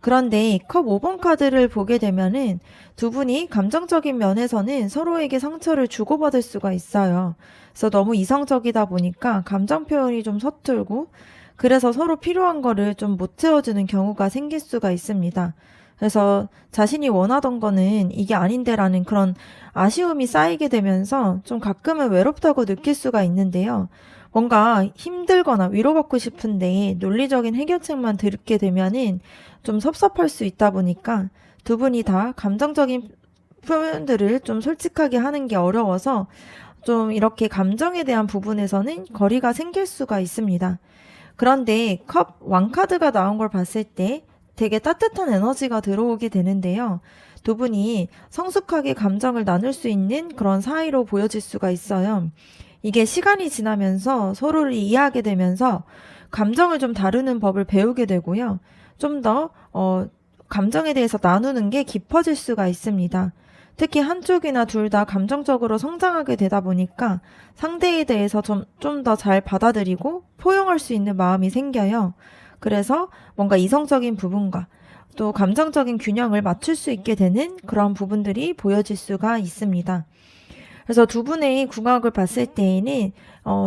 그런데 컵 5번 카드를 보게 되면은 두 분이 감정적인 면에서는 서로에게 상처를 주고받을 수가 있어요. 그래서 너무 이성적이다 보니까 감정 표현이 좀 서툴고 그래서 서로 필요한 거를 좀 못 채워주는 경우가 생길 수가 있습니다. 그래서 자신이 원하던 거는 이게 아닌데라는 그런 아쉬움이 쌓이게 되면서 좀 가끔은 외롭다고 느낄 수가 있는데요. 뭔가 힘들거나 위로받고 싶은데 논리적인 해결책만 듣게 되면은 좀 섭섭할 수 있다 보니까 두 분이 다 감정적인 표현들을 좀 솔직하게 하는 게 어려워서 좀 이렇게 감정에 대한 부분에서는 거리가 생길 수가 있습니다. 그런데 컵 왕카드가 나온 걸 봤을 때 되게 따뜻한 에너지가 들어오게 되는데요. 두 분이 성숙하게 감정을 나눌 수 있는 그런 사이로 보여질 수가 있어요. 이게 시간이 지나면서 서로를 이해하게 되면서 감정을 좀 다루는 법을 배우게 되고요. 좀 더, 감정에 대해서 나누는 게 깊어질 수가 있습니다. 특히 한쪽이나 둘 다 감정적으로 성장하게 되다 보니까 상대에 대해서 좀 더 잘 받아들이고 포용할 수 있는 마음이 생겨요. 그래서 뭔가 이성적인 부분과 또 감정적인 균형을 맞출 수 있게 되는 그런 부분들이 보여질 수가 있습니다. 그래서 두 분의 궁합을 봤을 때에는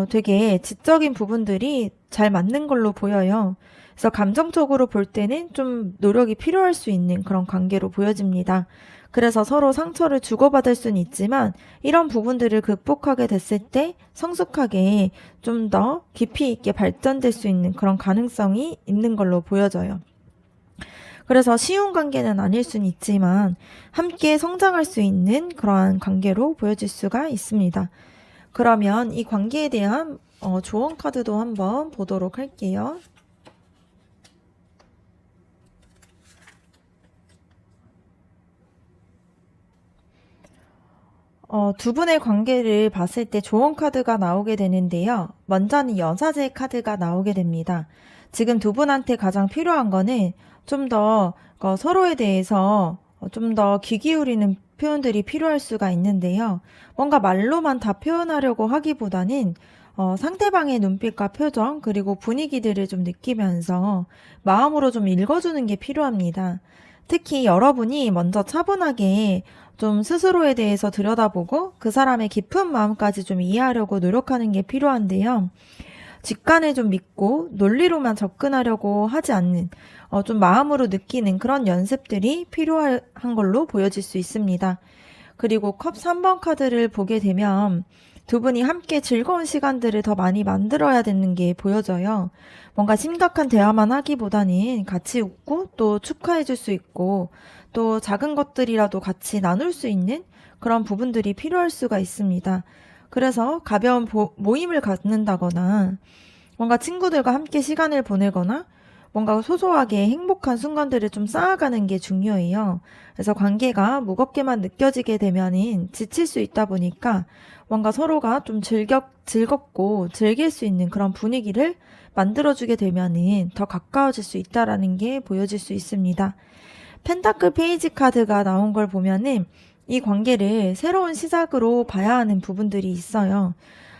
되게 지적인 부분들이 잘 맞는 걸로 보여요. 그래서 감정적으로 볼 때는 좀 노력이 필요할 수 있는 그런 관계로 보여집니다. 그래서 서로 상처를 주고받을 수는 있지만 이런 부분들을 극복하게 됐을 때 성숙하게 좀 더 깊이 있게 발전될 수 있는 그런 가능성이 있는 걸로 보여져요. 그래서 쉬운 관계는 아닐 수는 있지만 함께 성장할 수 있는 그러한 관계로 보여질 수가 있습니다. 그러면 이 관계에 대한 조언 카드도 한번 보도록 할게요. 두 분의 관계를 봤을 때 조언 카드가 나오게 되는데요. 먼저는 여사제 카드가 나오게 됩니다. 지금 두 분한테 가장 필요한 거는 좀 더 서로에 대해서 좀 더 귀 기울이는 표현들이 필요할 수가 있는데요. 뭔가 말로만 다 표현하려고 하기보다는 상대방의 눈빛과 표정 그리고 분위기들을 좀 느끼면서 마음으로 좀 읽어주는 게 필요합니다. 특히 여러분이 먼저 차분하게 좀 스스로에 대해서 들여다보고 그 사람의 깊은 마음까지 좀 이해하려고 노력하는 게 필요한데요. 직관을 좀 믿고 논리로만 접근하려고 하지 않는 좀 마음으로 느끼는 그런 연습들이 필요한 걸로 보여질 수 있습니다. 그리고 컵 3번 카드를 보게 되면 두 분이 함께 즐거운 시간들을 더 많이 만들어야 되는 게 보여져요. 뭔가 심각한 대화만 하기보다는 같이 웃고 또 축하해 줄 수 있고 또 작은 것들이라도 같이 나눌 수 있는 그런 부분들이 필요할 수가 있습니다. 그래서 가벼운 모임을 갖는다거나 뭔가 친구들과 함께 시간을 보내거나 뭔가 소소하게 행복한 순간들을 좀 쌓아가는 게 중요해요. 그래서 관계가 무겁게만 느껴지게 되면은 지칠 수 있다 보니까 뭔가 서로가 좀 즐겁고 즐길 수 있는 그런 분위기를 만들어주게 되면은 더 가까워질 수 있다라는 게 보여질 수 있습니다. 펜타클 페이지 카드가 나온 걸 보면은 이 관계를 새로운 시작으로 봐야 하는 부분들이 있어요.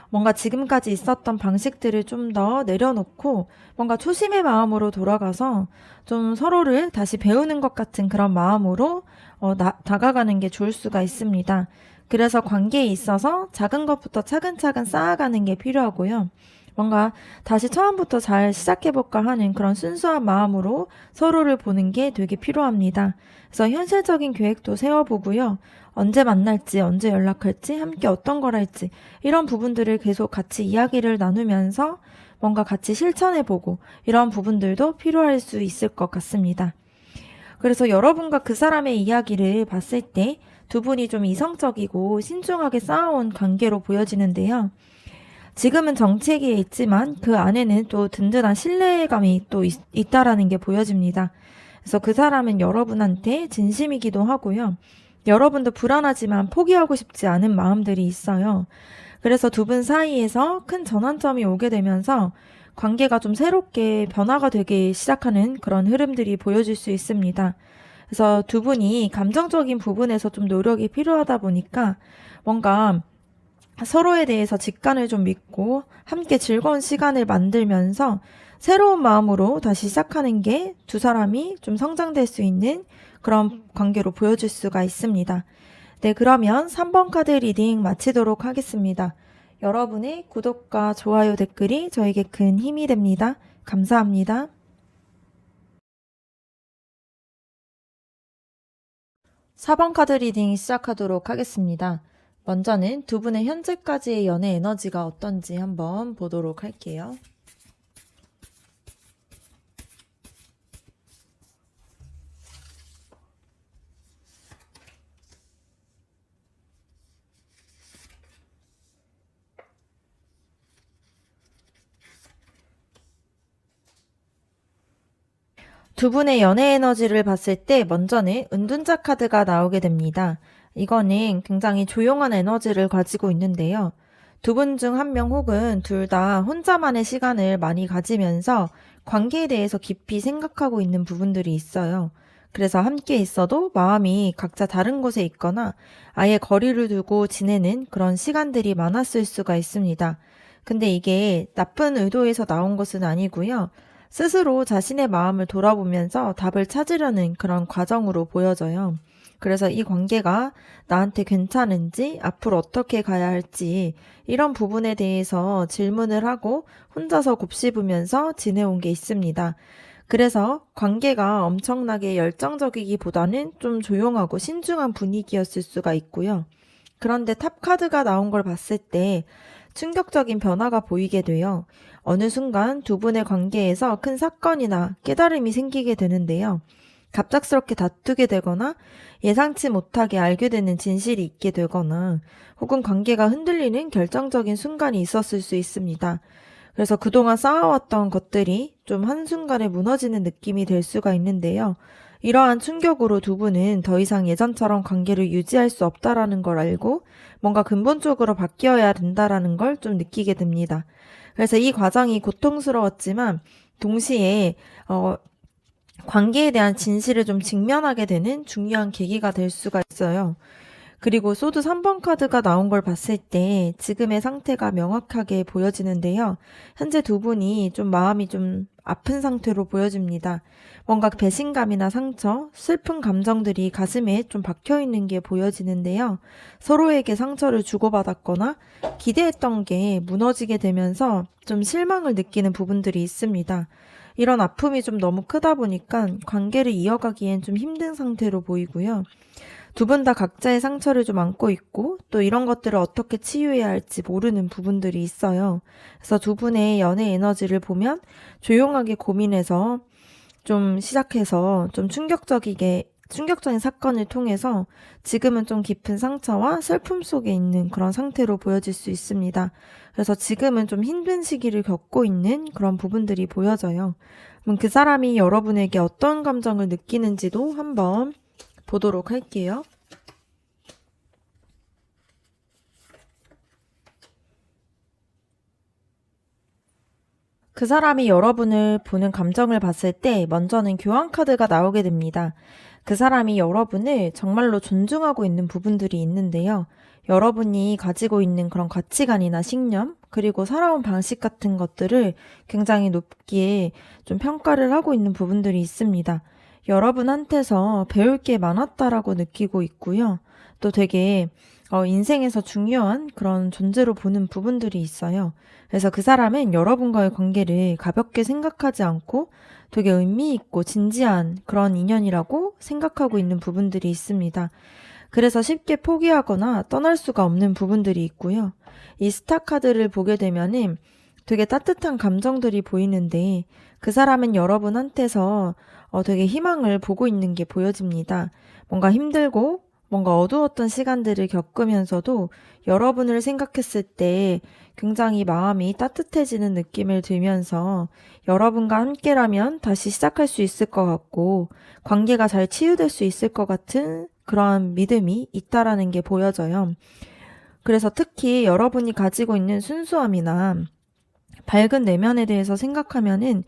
뭔가 지금까지 있었던 방식들을 좀 더 내려놓고 뭔가 초심의 마음으로 돌아가서 좀 서로를 다시 배우는 것 같은 그런 마음으로 다가가는 게 좋을 수가 있습니다. 그래서 관계에 있어서 작은 것부터 차근차근 쌓아가는 게 필요하고요. 뭔가 다시 처음부터 잘 시작해볼까 하는 그런 순수한 마음으로 서로를 보는 게 되게 필요합니다. 그래서 현실적인 계획도 세워보고요. 언제 만날지, 언제 연락할지, 함께 어떤 걸 할지, 이런 부분들을 계속 같이 이야기를 나누면서 뭔가 같이 실천해보고, 이런 부분들도 필요할 수 있을 것 같습니다. 그래서 여러분과 그 사람의 이야기를 봤을 때 두 분이 좀 이성적이고 신중하게 쌓아온 관계로 보여지는데요. 지금은 정체기에 있지만 그 안에는 또 든든한 신뢰감이 또 있다라는 게 보여집니다. 그래서 그 사람은 여러분한테 진심이기도 하고요. 여러분도 불안하지만 포기하고 싶지 않은 마음들이 있어요. 그래서 두 분 사이에서 큰 전환점이 오게 되면서 관계가 좀 새롭게 변화가 되기 시작하는 그런 흐름들이 보여질 수 있습니다. 그래서 두 분이 감정적인 부분에서 좀 노력이 필요하다 보니까 뭔가 서로에 대해서 직관을 좀 믿고 함께 즐거운 시간을 만들면서 새로운 마음으로 다시 시작하는 게 두 사람이 좀 성장될 수 있는 그런 관계로 보여질 수가 있습니다. 네, 그러면 3번 카드 리딩 마치도록 하겠습니다. 여러분의 구독과 좋아요 댓글이 저에게 큰 힘이 됩니다. 감사합니다. 4번 카드 리딩 시작하도록 하겠습니다. 먼저는 두 분의 현재까지의 연애 에너지가 어떤지 한번 보도록 할게요. 두 분의 연애 에너지를 봤을 때 먼저는 은둔자 카드가 나오게 됩니다. 이거는 굉장히 조용한 에너지를 가지고 있는데요. 두 분 중 한 명 혹은 둘 다 혼자만의 시간을 많이 가지면서 관계에 대해서 깊이 생각하고 있는 부분들이 있어요. 그래서 함께 있어도 마음이 각자 다른 곳에 있거나 아예 거리를 두고 지내는 그런 시간들이 많았을 수가 있습니다. 근데 이게 나쁜 의도에서 나온 것은 아니고요. 스스로 자신의 마음을 돌아보면서 답을 찾으려는 그런 과정으로 보여져요. 그래서 이 관계가 나한테 괜찮은지, 앞으로 어떻게 가야 할지, 이런 부분에 대해서 질문을 하고 혼자서 곱씹으면서 지내온 게 있습니다. 그래서 관계가 엄청나게 열정적이기보다는 좀 조용하고 신중한 분위기였을 수가 있고요. 그런데 탑 카드가 나온 걸 봤을 때 충격적인 변화가 보이게 돼요. 어느 순간 두 분의 관계에서 큰 사건이나 깨달음이 생기게 되는데요. 갑작스럽게 다투게 되거나 예상치 못하게 알게 되는 진실이 있게 되거나 혹은 관계가 흔들리는 결정적인 순간이 있었을 수 있습니다. 그래서 그동안 쌓아왔던 것들이 좀 한순간에 무너지는 느낌이 될 수가 있는데요. 이러한 충격으로 두 분은 더 이상 예전처럼 관계를 유지할 수 없다라는 걸 알고 뭔가 근본적으로 바뀌어야 된다라는 걸 좀 느끼게 됩니다. 그래서 이 과정이 고통스러웠지만 동시에 관계에 대한 진실을 좀 직면하게 되는 중요한 계기가 될 수가 있어요. 그리고 소드 3번 카드가 나온 걸 봤을 때 지금의 상태가 명확하게 보여지는데요. 현재 두 분이 좀 마음이 좀 아픈 상태로 보여집니다. 뭔가 배신감이나 상처, 슬픈 감정들이 가슴에 좀 박혀 있는 게 보여지는데요. 서로에게 상처를 주고받았거나 기대했던 게 무너지게 되면서 좀 실망을 느끼는 부분들이 있습니다. 이런 아픔이 좀 너무 크다 보니까 관계를 이어가기엔 좀 힘든 상태로 보이고요. 두 분 다 각자의 상처를 좀 안고 있고 또 이런 것들을 어떻게 치유해야 할지 모르는 부분들이 있어요. 그래서 두 분의 연애 에너지를 보면 조용하게 고민해서 좀 시작해서 좀 충격적인 사건을 통해서 지금은 좀 깊은 상처와 슬픔 속에 있는 그런 상태로 보여질 수 있습니다. 그래서 지금은 좀 힘든 시기를 겪고 있는 그런 부분들이 보여져요. 그럼 그 사람이 여러분에게 어떤 감정을 느끼는지도 한번 보도록 할게요. 그 사람이 여러분을 보는 감정을 봤을 때 먼저는 교환 카드가 나오게 됩니다. 그 사람이 여러분을 정말로 존중하고 있는 부분들이 있는데요. 여러분이 가지고 있는 그런 가치관이나 신념, 그리고 살아온 방식 같은 것들을 굉장히 높게 좀 평가를 하고 있는 부분들이 있습니다. 여러분한테서 배울 게 많았다라고 느끼고 있고요. 또 되게 인생에서 중요한 그런 존재로 보는 부분들이 있어요. 그래서 그 사람은 여러분과의 관계를 가볍게 생각하지 않고 되게 의미 있고 진지한 그런 인연이라고 생각하고 있는 부분들이 있습니다. 그래서 쉽게 포기하거나 떠날 수가 없는 부분들이 있고요. 이 스타 카드를 보게 되면은 되게 따뜻한 감정들이 보이는데 그 사람은 여러분한테서 되게 희망을 보고 있는 게 보여집니다. 뭔가 힘들고 뭔가 어두웠던 시간들을 겪으면서도 여러분을 생각했을 때 굉장히 마음이 따뜻해지는 느낌을 들면서 여러분과 함께라면 다시 시작할 수 있을 것 같고 관계가 잘 치유될 수 있을 것 같은 그런 믿음이 있다라는 게 보여져요. 그래서 특히 여러분이 가지고 있는 순수함이나 밝은 내면에 대해서 생각하면은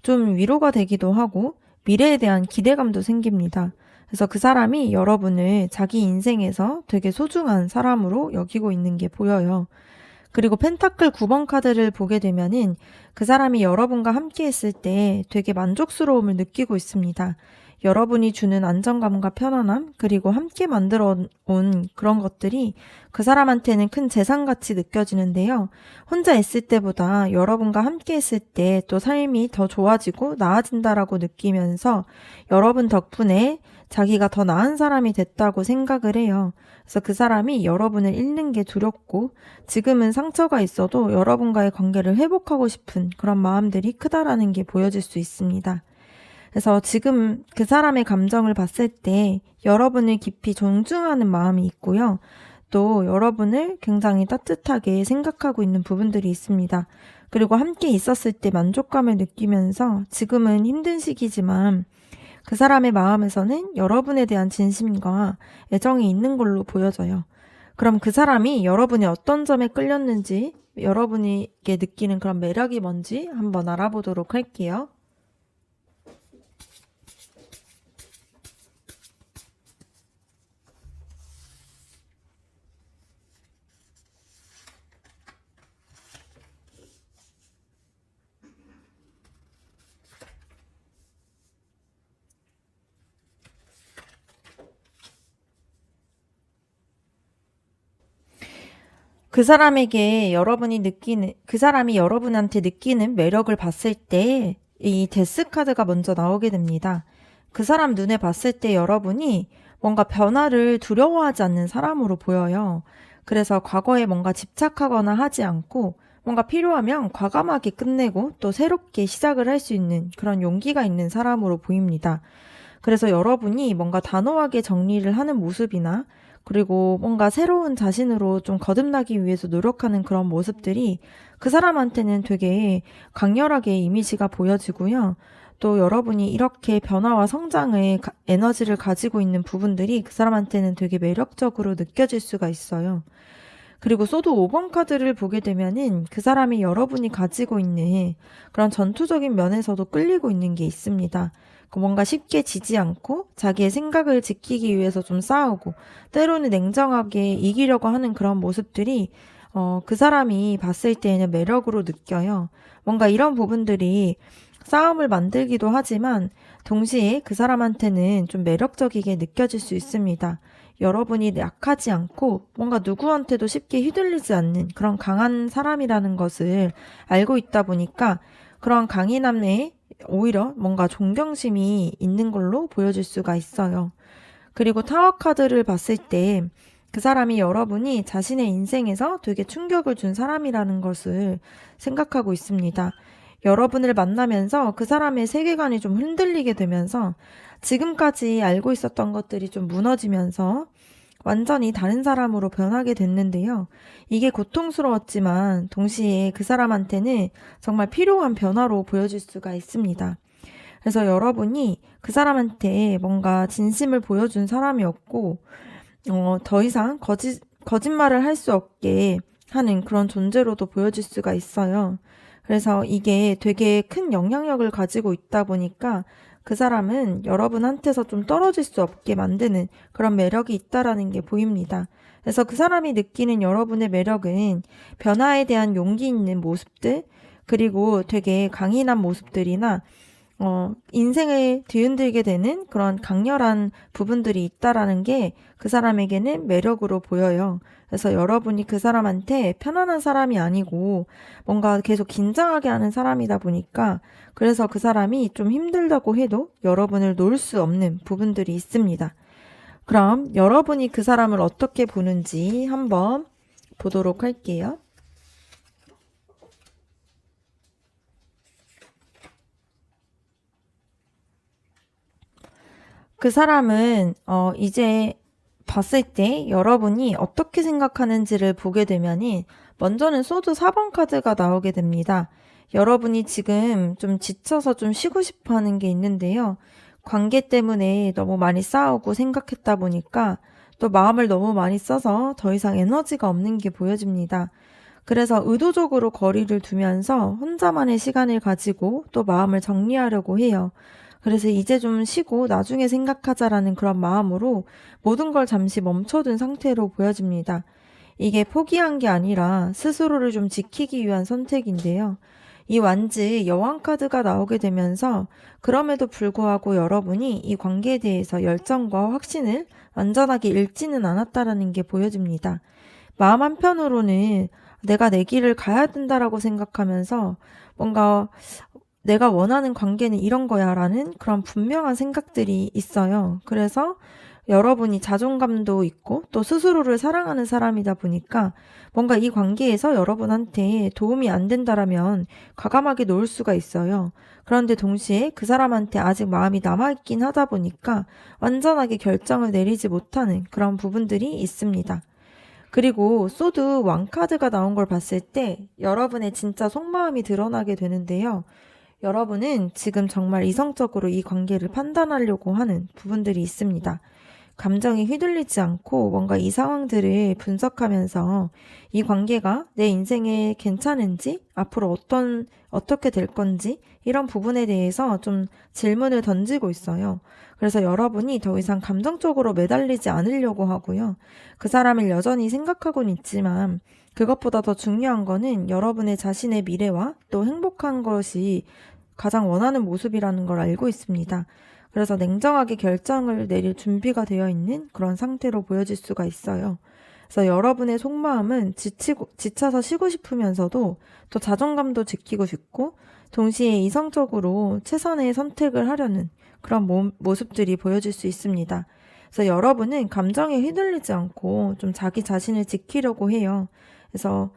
좀 위로가 되기도 하고 미래에 대한 기대감도 생깁니다. 그래서 그 사람이 여러분을 자기 인생에서 되게 소중한 사람으로 여기고 있는 게 보여요. 그리고 펜타클 9번 카드를 보게 되면은 그 사람이 여러분과 함께 했을 때 되게 만족스러움을 느끼고 있습니다. 여러분이 주는 안정감과 편안함, 그리고 함께 만들어 온 그런 것들이 그 사람한테는 큰 재산같이 느껴지는데요. 혼자 있을 때보다 여러분과 함께 있을 때 또 삶이 더 좋아지고 나아진다라고 느끼면서 여러분 덕분에 자기가 더 나은 사람이 됐다고 생각을 해요. 그래서 그 사람이 여러분을 잃는 게 두렵고 지금은 상처가 있어도 여러분과의 관계를 회복하고 싶은 그런 마음들이 크다라는 게 보여질 수 있습니다. 그래서 지금 그 사람의 감정을 봤을 때 여러분을 깊이 존중하는 마음이 있고요. 또 여러분을 굉장히 따뜻하게 생각하고 있는 부분들이 있습니다. 그리고 함께 있었을 때 만족감을 느끼면서 지금은 힘든 시기지만 그 사람의 마음에서는 여러분에 대한 진심과 애정이 있는 걸로 보여져요. 그럼 그 사람이 여러분이 어떤 점에 끌렸는지, 여러분에게 느끼는 그런 매력이 뭔지 한번 알아보도록 할게요. 그 사람이 여러분한테 느끼는 매력을 봤을 때 이 데스 카드가 먼저 나오게 됩니다. 그 사람 눈에 봤을 때 여러분이 뭔가 변화를 두려워하지 않는 사람으로 보여요. 그래서 과거에 뭔가 집착하거나 하지 않고 뭔가 필요하면 과감하게 끝내고 또 새롭게 시작을 할 수 있는 그런 용기가 있는 사람으로 보입니다. 그래서 여러분이 뭔가 단호하게 정리를 하는 모습이나 그리고 뭔가 새로운 자신으로 좀 거듭나기 위해서 노력하는 그런 모습들이 그 사람한테는 되게 강렬하게 이미지가 보여지고요. 또 여러분이 이렇게 변화와 성장의 에너지를 가지고 있는 부분들이 그 사람한테는 되게 매력적으로 느껴질 수가 있어요. 그리고 소드 5번 카드를 보게 되면은 그 사람이 여러분이 가지고 있는 그런 전투적인 면에서도 끌리고 있는 게 있습니다. 뭔가 쉽게 지지 않고 자기의 생각을 지키기 위해서 좀 싸우고 때로는 냉정하게 이기려고 하는 그런 모습들이 그 사람이 봤을 때에는 매력으로 느껴요. 뭔가 이런 부분들이 싸움을 만들기도 하지만 동시에 그 사람한테는 좀 매력적이게 느껴질 수 있습니다. 여러분이 약하지 않고 뭔가 누구한테도 쉽게 휘둘리지 않는 그런 강한 사람이라는 것을 알고 있다 보니까 그런 강인함에 오히려 뭔가 존경심이 있는 걸로 보여질 수가 있어요. 그리고 타워 카드를 봤을 때 그 사람이 여러분이 자신의 인생에서 되게 충격을 준 사람이라는 것을 생각하고 있습니다. 여러분을 만나면서 그 사람의 세계관이 좀 흔들리게 되면서 지금까지 알고 있었던 것들이 좀 무너지면서 완전히 다른 사람으로 변하게 됐는데요. 이게 고통스러웠지만 동시에 그 사람한테는 정말 필요한 변화로 보여질 수가 있습니다. 그래서 여러분이 그 사람한테 뭔가 진심을 보여준 사람이었고, 더 이상 거짓말을 할 수 없게 하는 그런 존재로도 보여질 수가 있어요. 그래서 이게 되게 큰 영향력을 가지고 있다 보니까 그 사람은 여러분한테서 좀 떨어질 수 없게 만드는 그런 매력이 있다라는 게 보입니다. 그래서 그 사람이 느끼는 여러분의 매력은 변화에 대한 용기 있는 모습들, 그리고 되게 강인한 모습들이나 인생을 뒤흔들게 되는 그런 강렬한 부분들이 있다라는 게 그 사람에게는 매력으로 보여요. 그래서 여러분이 그 사람한테 편안한 사람이 아니고 뭔가 계속 긴장하게 하는 사람이다 보니까 그래서 그 사람이 좀 힘들다고 해도 여러분을 놓을 수 없는 부분들이 있습니다. 그럼 여러분이 그 사람을 어떻게 보는지 한번 보도록 할게요. 그 사람은 이제 봤을 때 여러분이 어떻게 생각하는지를 보게 되면이 먼저는 소드 4번 카드가 나오게 됩니다. 여러분이 지금 좀 지쳐서 좀 쉬고 싶어 하는 게 있는데요. 관계 때문에 너무 많이 싸우고 생각했다 보니까 또 마음을 너무 많이 써서 더 이상 에너지가 없는 게 보여집니다. 그래서 의도적으로 거리를 두면서 혼자만의 시간을 가지고 또 마음을 정리하려고 해요. 그래서 이제 좀 쉬고 나중에 생각하자라는 그런 마음으로 모든 걸 잠시 멈춰둔 상태로 보여집니다. 이게 포기한 게 아니라 스스로를 좀 지키기 위한 선택인데요. 이 완즈 여왕 카드가 나오게 되면서 그럼에도 불구하고 여러분이 이 관계에 대해서 열정과 확신을 완전하게 잃지는 않았다라는 게 보여집니다. 마음 한편으로는 내가 내 길을 가야 된다라고 생각하면서 뭔가 내가 원하는 관계는 이런 거야 라는 그런 분명한 생각들이 있어요. 그래서 여러분이 자존감도 있고 또 스스로를 사랑하는 사람이다 보니까 뭔가 이 관계에서 여러분한테 도움이 안 된다라면 과감하게 놓을 수가 있어요. 그런데 동시에 그 사람한테 아직 마음이 남아있긴 하다 보니까 완전하게 결정을 내리지 못하는 그런 부분들이 있습니다. 그리고 소드 왕카드가 나온 걸 봤을 때 여러분의 진짜 속마음이 드러나게 되는데요. 여러분은 지금 정말 이성적으로 이 관계를 판단하려고 하는 부분들이 있습니다. 감정에 휘둘리지 않고 뭔가 이 상황들을 분석하면서 이 관계가 내 인생에 괜찮은지, 앞으로 어떻게 될 건지, 이런 부분에 대해서 좀 질문을 던지고 있어요. 그래서 여러분이 더 이상 감정적으로 매달리지 않으려고 하고요. 그 사람을 여전히 생각하고는 있지만, 그것보다 더 중요한 거는 여러분의 자신의 미래와 또 행복한 것이 가장 원하는 모습이라는 걸 알고 있습니다. 그래서 냉정하게 결정을 내릴 준비가 되어 있는 그런 상태로 보여질 수가 있어요. 그래서 여러분의 속마음은 지쳐서 쉬고 싶으면서도 또 자존감도 지키고 싶고 동시에 이성적으로 최선의 선택을 하려는 그런 모습들이 보여질 수 있습니다. 그래서 여러분은 감정에 휘둘리지 않고 좀 자기 자신을 지키려고 해요. 그래서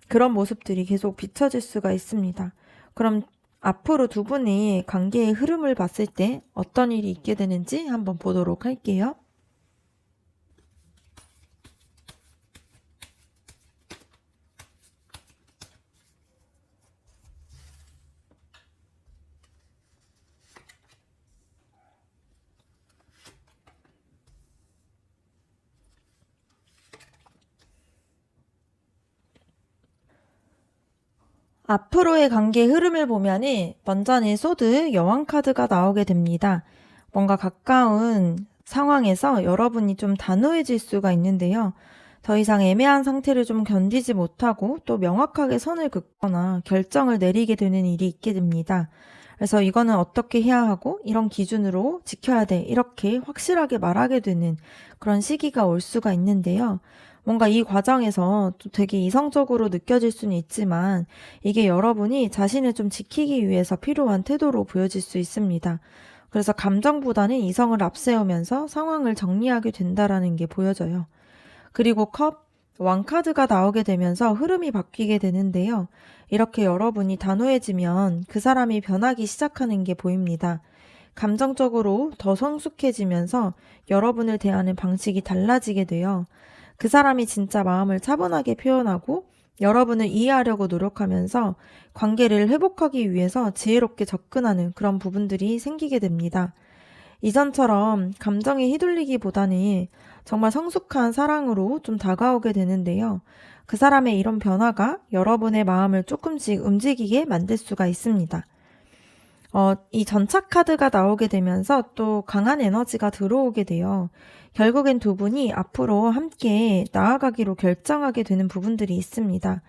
그런 모습들이 계속 비춰질 수가 있습니다. 그럼 앞으로 두 분의 관계의 흐름을 봤을 때 어떤 일이 있게 되는지 한번 보도록 할게요. 앞으로의 관계 흐름을 보면은 먼저는 소드 여왕 카드가 나오게 됩니다. 뭔가 가까운 상황에서 여러분이 좀 단호해질 수가 있는데요. 더 이상 애매한 상태를 좀 견디지 못하고 또 명확하게 선을 긋거나 결정을 내리게 되는 일이 있게 됩니다. 그래서 이거는 어떻게 해야 하고 이런 기준으로 지켜야 돼 이렇게 확실하게 말하게 되는 그런 시기가 올 수가 있는데요. 뭔가 이 과정에서 또 되게 이성적으로 느껴질 수는 있지만 이게 여러분이 자신을 좀 지키기 위해서 필요한 태도로 보여질 수 있습니다. 그래서 감정보다는 이성을 앞세우면서 상황을 정리하게 된다라는 게 보여져요. 그리고 왕카드가 나오게 되면서 흐름이 바뀌게 되는데요. 이렇게 여러분이 단호해지면 그 사람이 변하기 시작하는 게 보입니다. 감정적으로 더 성숙해지면서 여러분을 대하는 방식이 달라지게 돼요. 그 사람이 진짜 마음을 차분하게 표현하고 여러분을 이해하려고 노력하면서 관계를 회복하기 위해서 지혜롭게 접근하는 그런 부분들이 생기게 됩니다. 이전처럼 감정에 휘둘리기보다는 정말 성숙한 사랑으로 좀 다가오게 되는데요. 그 사람의 이런 변화가 여러분의 마음을 조금씩 움직이게 만들 수가 있습니다. 이 전차 카드가 나오게 되면서 또 강한 에너지가 들어오게 돼요. 결국엔 두 분이 앞으로 함께 나아가기로 결정하게 되는 부분들이 있습니다.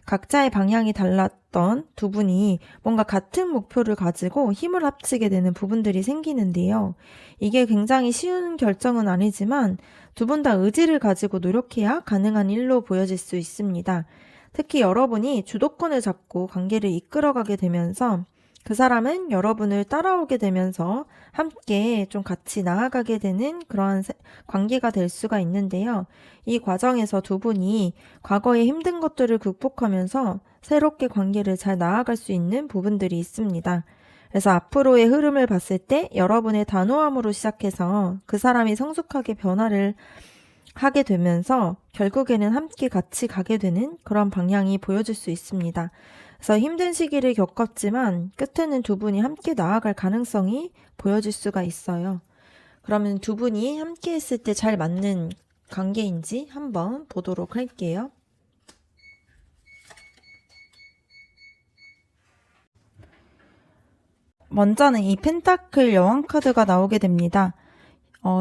각자의 방향이 달랐던 두 분이 뭔가 같은 목표를 가지고 힘을 합치게 되는 부분들이 생기는데요. 이게 굉장히 쉬운 결정은 아니지만 두 분 다 의지를 가지고 노력해야 가능한 일로 보여질 수 있습니다. 특히 여러분이 주도권을 잡고 관계를 이끌어가게 되면서 그 사람은 여러분을 따라오게 되면서 함께 좀 같이 나아가게 되는 그러한 관계가 될 수가 있는데요. 이 과정에서 두 분이 과거의 힘든 것들을 극복하면서 새롭게 관계를 잘 나아갈 수 있는 부분들이 있습니다. 그래서 앞으로의 흐름을 봤을 때 여러분의 단호함으로 시작해서 그 사람이 성숙하게 변화를 하게 되면서 결국에는 함께 같이 가게 되는 그런 방향이 보여질 수 있습니다. 그래서 힘든 시기를 겪었지만 끝에는 두 분이 함께 나아갈 가능성이 보여질 수가 있어요. 그러면 두 분이 함께 했을 때 잘 맞는 관계인지 한번 보도록 할게요. 먼저는 이 펜타클 여왕 카드가 나오게 됩니다.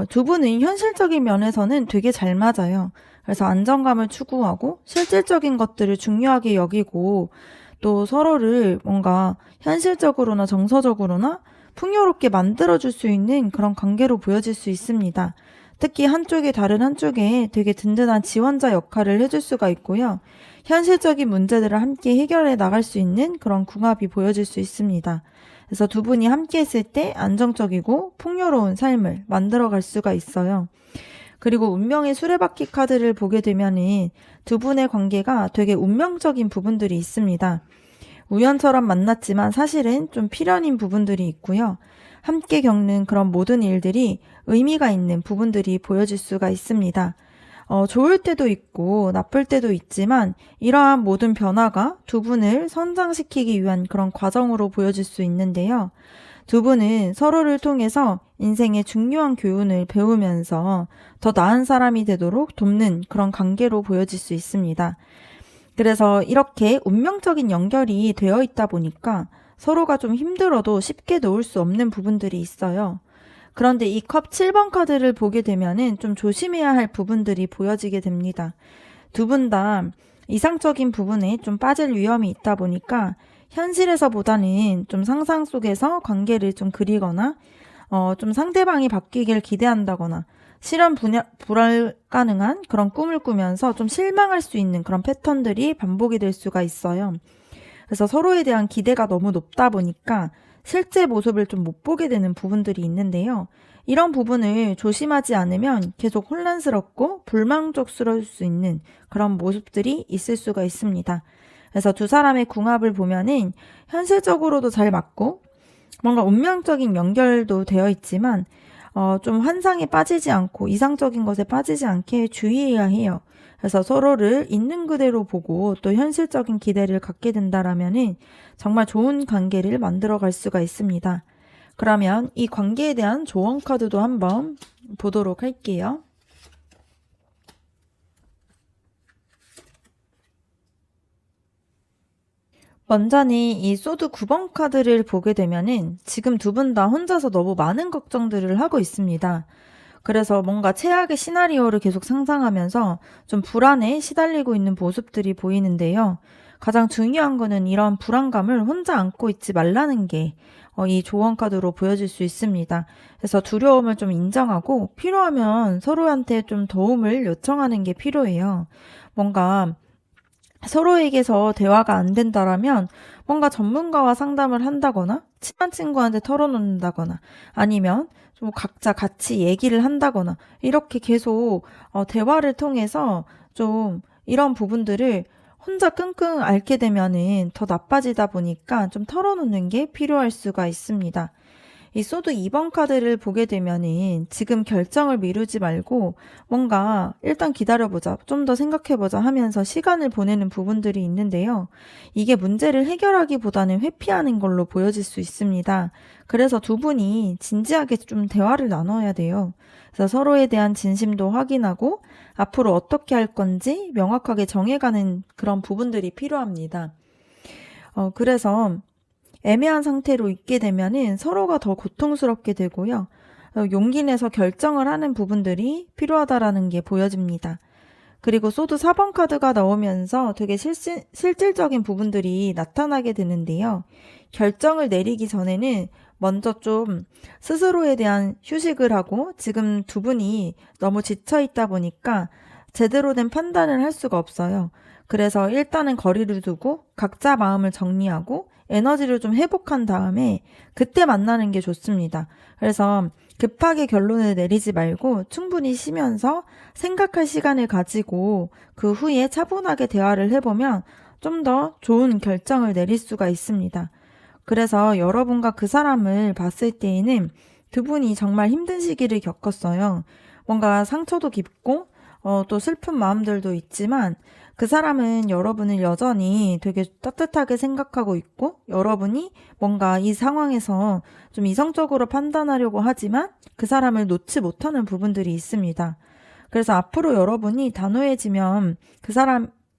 두 분은 현실적인 면에서는 되게 잘 맞아요. 그래서 안정감을 추구하고 실질적인 것들을 중요하게 여기고 또 서로를 뭔가 현실적으로나 정서적으로나 풍요롭게 만들어줄 수 있는 그런 관계로 보여질 수 있습니다. 특히 한쪽이 다른 한쪽에 되게 든든한 지원자 역할을 해줄 수가 있고요. 현실적인 문제들을 함께 해결해 나갈 수 있는 그런 궁합이 보여질 수 있습니다. 그래서 두 분이 함께 했을 때 안정적이고 풍요로운 삶을 만들어갈 수가 있어요. 그리고 운명의 수레바퀴 카드를 보게 되면은 두 분의 관계가 되게 운명적인 부분들이 있습니다. 우연처럼 만났지만 사실은 좀 필연인 부분들이 있고요. 함께 겪는 그런 모든 일들이 의미가 있는 부분들이 보여질 수가 있습니다. 좋을 때도 있고 나쁠 때도 있지만 이러한 모든 변화가 두 분을 성장시키기 위한 그런 과정으로 보여질 수 있는데요. 두 분은 서로를 통해서 인생의 중요한 교훈을 배우면서 더 나은 사람이 되도록 돕는 그런 관계로 보여질 수 있습니다. 그래서 이렇게 운명적인 연결이 되어 있다 보니까 서로가 좀 힘들어도 쉽게 놓을 수 없는 부분들이 있어요. 그런데 이 컵 7번 카드를 보게 되면은 좀 조심해야 할 부분들이 보여지게 됩니다. 두 분 다 이상적인 부분에 좀 빠질 위험이 있다 보니까 현실에서보다는 좀 상상 속에서 관계를 좀 그리거나 좀 상대방이 바뀌길 기대한다거나 실현 불가능한 그런 꿈을 꾸면서 좀 실망할 수 있는 그런 패턴들이 반복이 될 수가 있어요. 그래서 서로에 대한 기대가 너무 높다 보니까 실제 모습을 좀 못 보게 되는 부분들이 있는데요. 이런 부분을 조심하지 않으면 계속 혼란스럽고 불만족스러울 수 있는 그런 모습들이 있을 수가 있습니다. 그래서 두 사람의 궁합을 보면은 현실적으로도 잘 맞고 뭔가 운명적인 연결도 되어 있지만 좀 환상에 빠지지 않고 이상적인 것에 빠지지 않게 주의해야 해요. 그래서 서로를 있는 그대로 보고 또 현실적인 기대를 갖게 된다라면은 정말 좋은 관계를 만들어 갈 수가 있습니다. 그러면 이 관계에 대한 조언 카드도 한번 보도록 할게요. 먼저는 이 소드 9번 카드를 보게 되면은 지금 두 분 다 혼자서 너무 많은 걱정들을 하고 있습니다. 그래서 뭔가 최악의 시나리오를 계속 상상하면서 좀 불안에 시달리고 있는 모습들이 보이는데요. 가장 중요한 거는 이런 불안감을 혼자 안고 있지 말라는 게 이 조언 카드로 보여질 수 있습니다. 그래서 두려움을 좀 인정하고 필요하면 서로한테 좀 도움을 요청하는 게 필요해요. 뭔가 서로에게서 대화가 안 된다라면 뭔가 전문가와 상담을 한다거나 친한 친구한테 털어놓는다거나 아니면 좀 각자 같이 얘기를 한다거나 이렇게 계속 대화를 통해서 좀 이런 부분들을 혼자 끙끙 앓게 되면은 더 나빠지다 보니까 좀 털어놓는 게 필요할 수가 있습니다. 이 소드 2번 카드를 보게 되면은 지금 결정을 미루지 말고 뭔가 일단 기다려보자, 좀 더 생각해보자 하면서 시간을 보내는 부분들이 있는데요. 이게 문제를 해결하기보다는 회피하는 걸로 보여질 수 있습니다. 그래서 두 분이 진지하게 좀 대화를 나눠야 돼요. 그래서 서로에 대한 진심도 확인하고 앞으로 어떻게 할 건지 명확하게 정해가는 그런 부분들이 필요합니다. 그래서 애매한 상태로 있게 되면은 서로가 더 고통스럽게 되고요. 용기 내서 결정을 하는 부분들이 필요하다라는 게 보여집니다. 그리고 소드 4번 카드가 나오면서 되게 실질적인 부분들이 나타나게 되는데요. 결정을 내리기 전에는 먼저 좀 스스로에 대한 휴식을 하고 지금 두 분이 너무 지쳐 있다 보니까 제대로 된 판단을 할 수가 없어요. 그래서 일단은 거리를 두고 각자 마음을 정리하고 에너지를 좀 회복한 다음에 그때 만나는 게 좋습니다. 그래서 급하게 결론을 내리지 말고 충분히 쉬면서 생각할 시간을 가지고 그 후에 차분하게 대화를 해보면 좀 더 좋은 결정을 내릴 수가 있습니다. 그래서 여러분과 그 사람을 봤을 때에는 두 분이 정말 힘든 시기를 겪었어요. 뭔가 상처도 깊고 또 슬픈 마음들도 있지만 그 사람은 여러분을 여전히 되게 따뜻하게 생각하고 있고 여러분이 뭔가 이 상황에서 좀 이성적으로 판단하려고 하지만 그 사람을 놓지 못하는 부분들이 있습니다. 그래서 앞으로 여러분이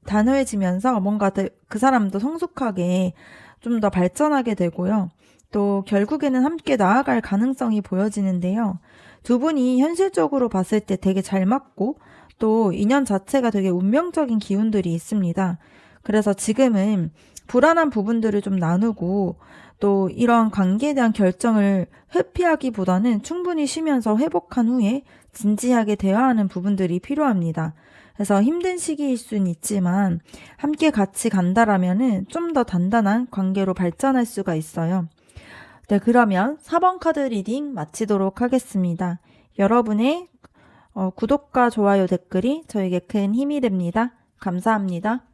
단호해지면서 뭔가 그 사람도 성숙하게 좀 더 발전하게 되고요. 또 결국에는 함께 나아갈 가능성이 보여지는데요. 두 분이 현실적으로 봤을 때 되게 잘 맞고 또 인연 자체가 되게 운명적인 기운들이 있습니다. 그래서 지금은 불안한 부분들을 좀 나누고 또 이런 관계에 대한 결정을 회피하기보다는 충분히 쉬면서 회복한 후에 진지하게 대화하는 부분들이 필요합니다. 그래서 힘든 시기일 수는 있지만 함께 같이 간다라면은 좀 더 단단한 관계로 발전할 수가 있어요. 네, 그러면 4번 카드 리딩 마치도록 하겠습니다. 여러분의 구독과 좋아요 댓글이 저에게 큰 힘이 됩니다. 감사합니다.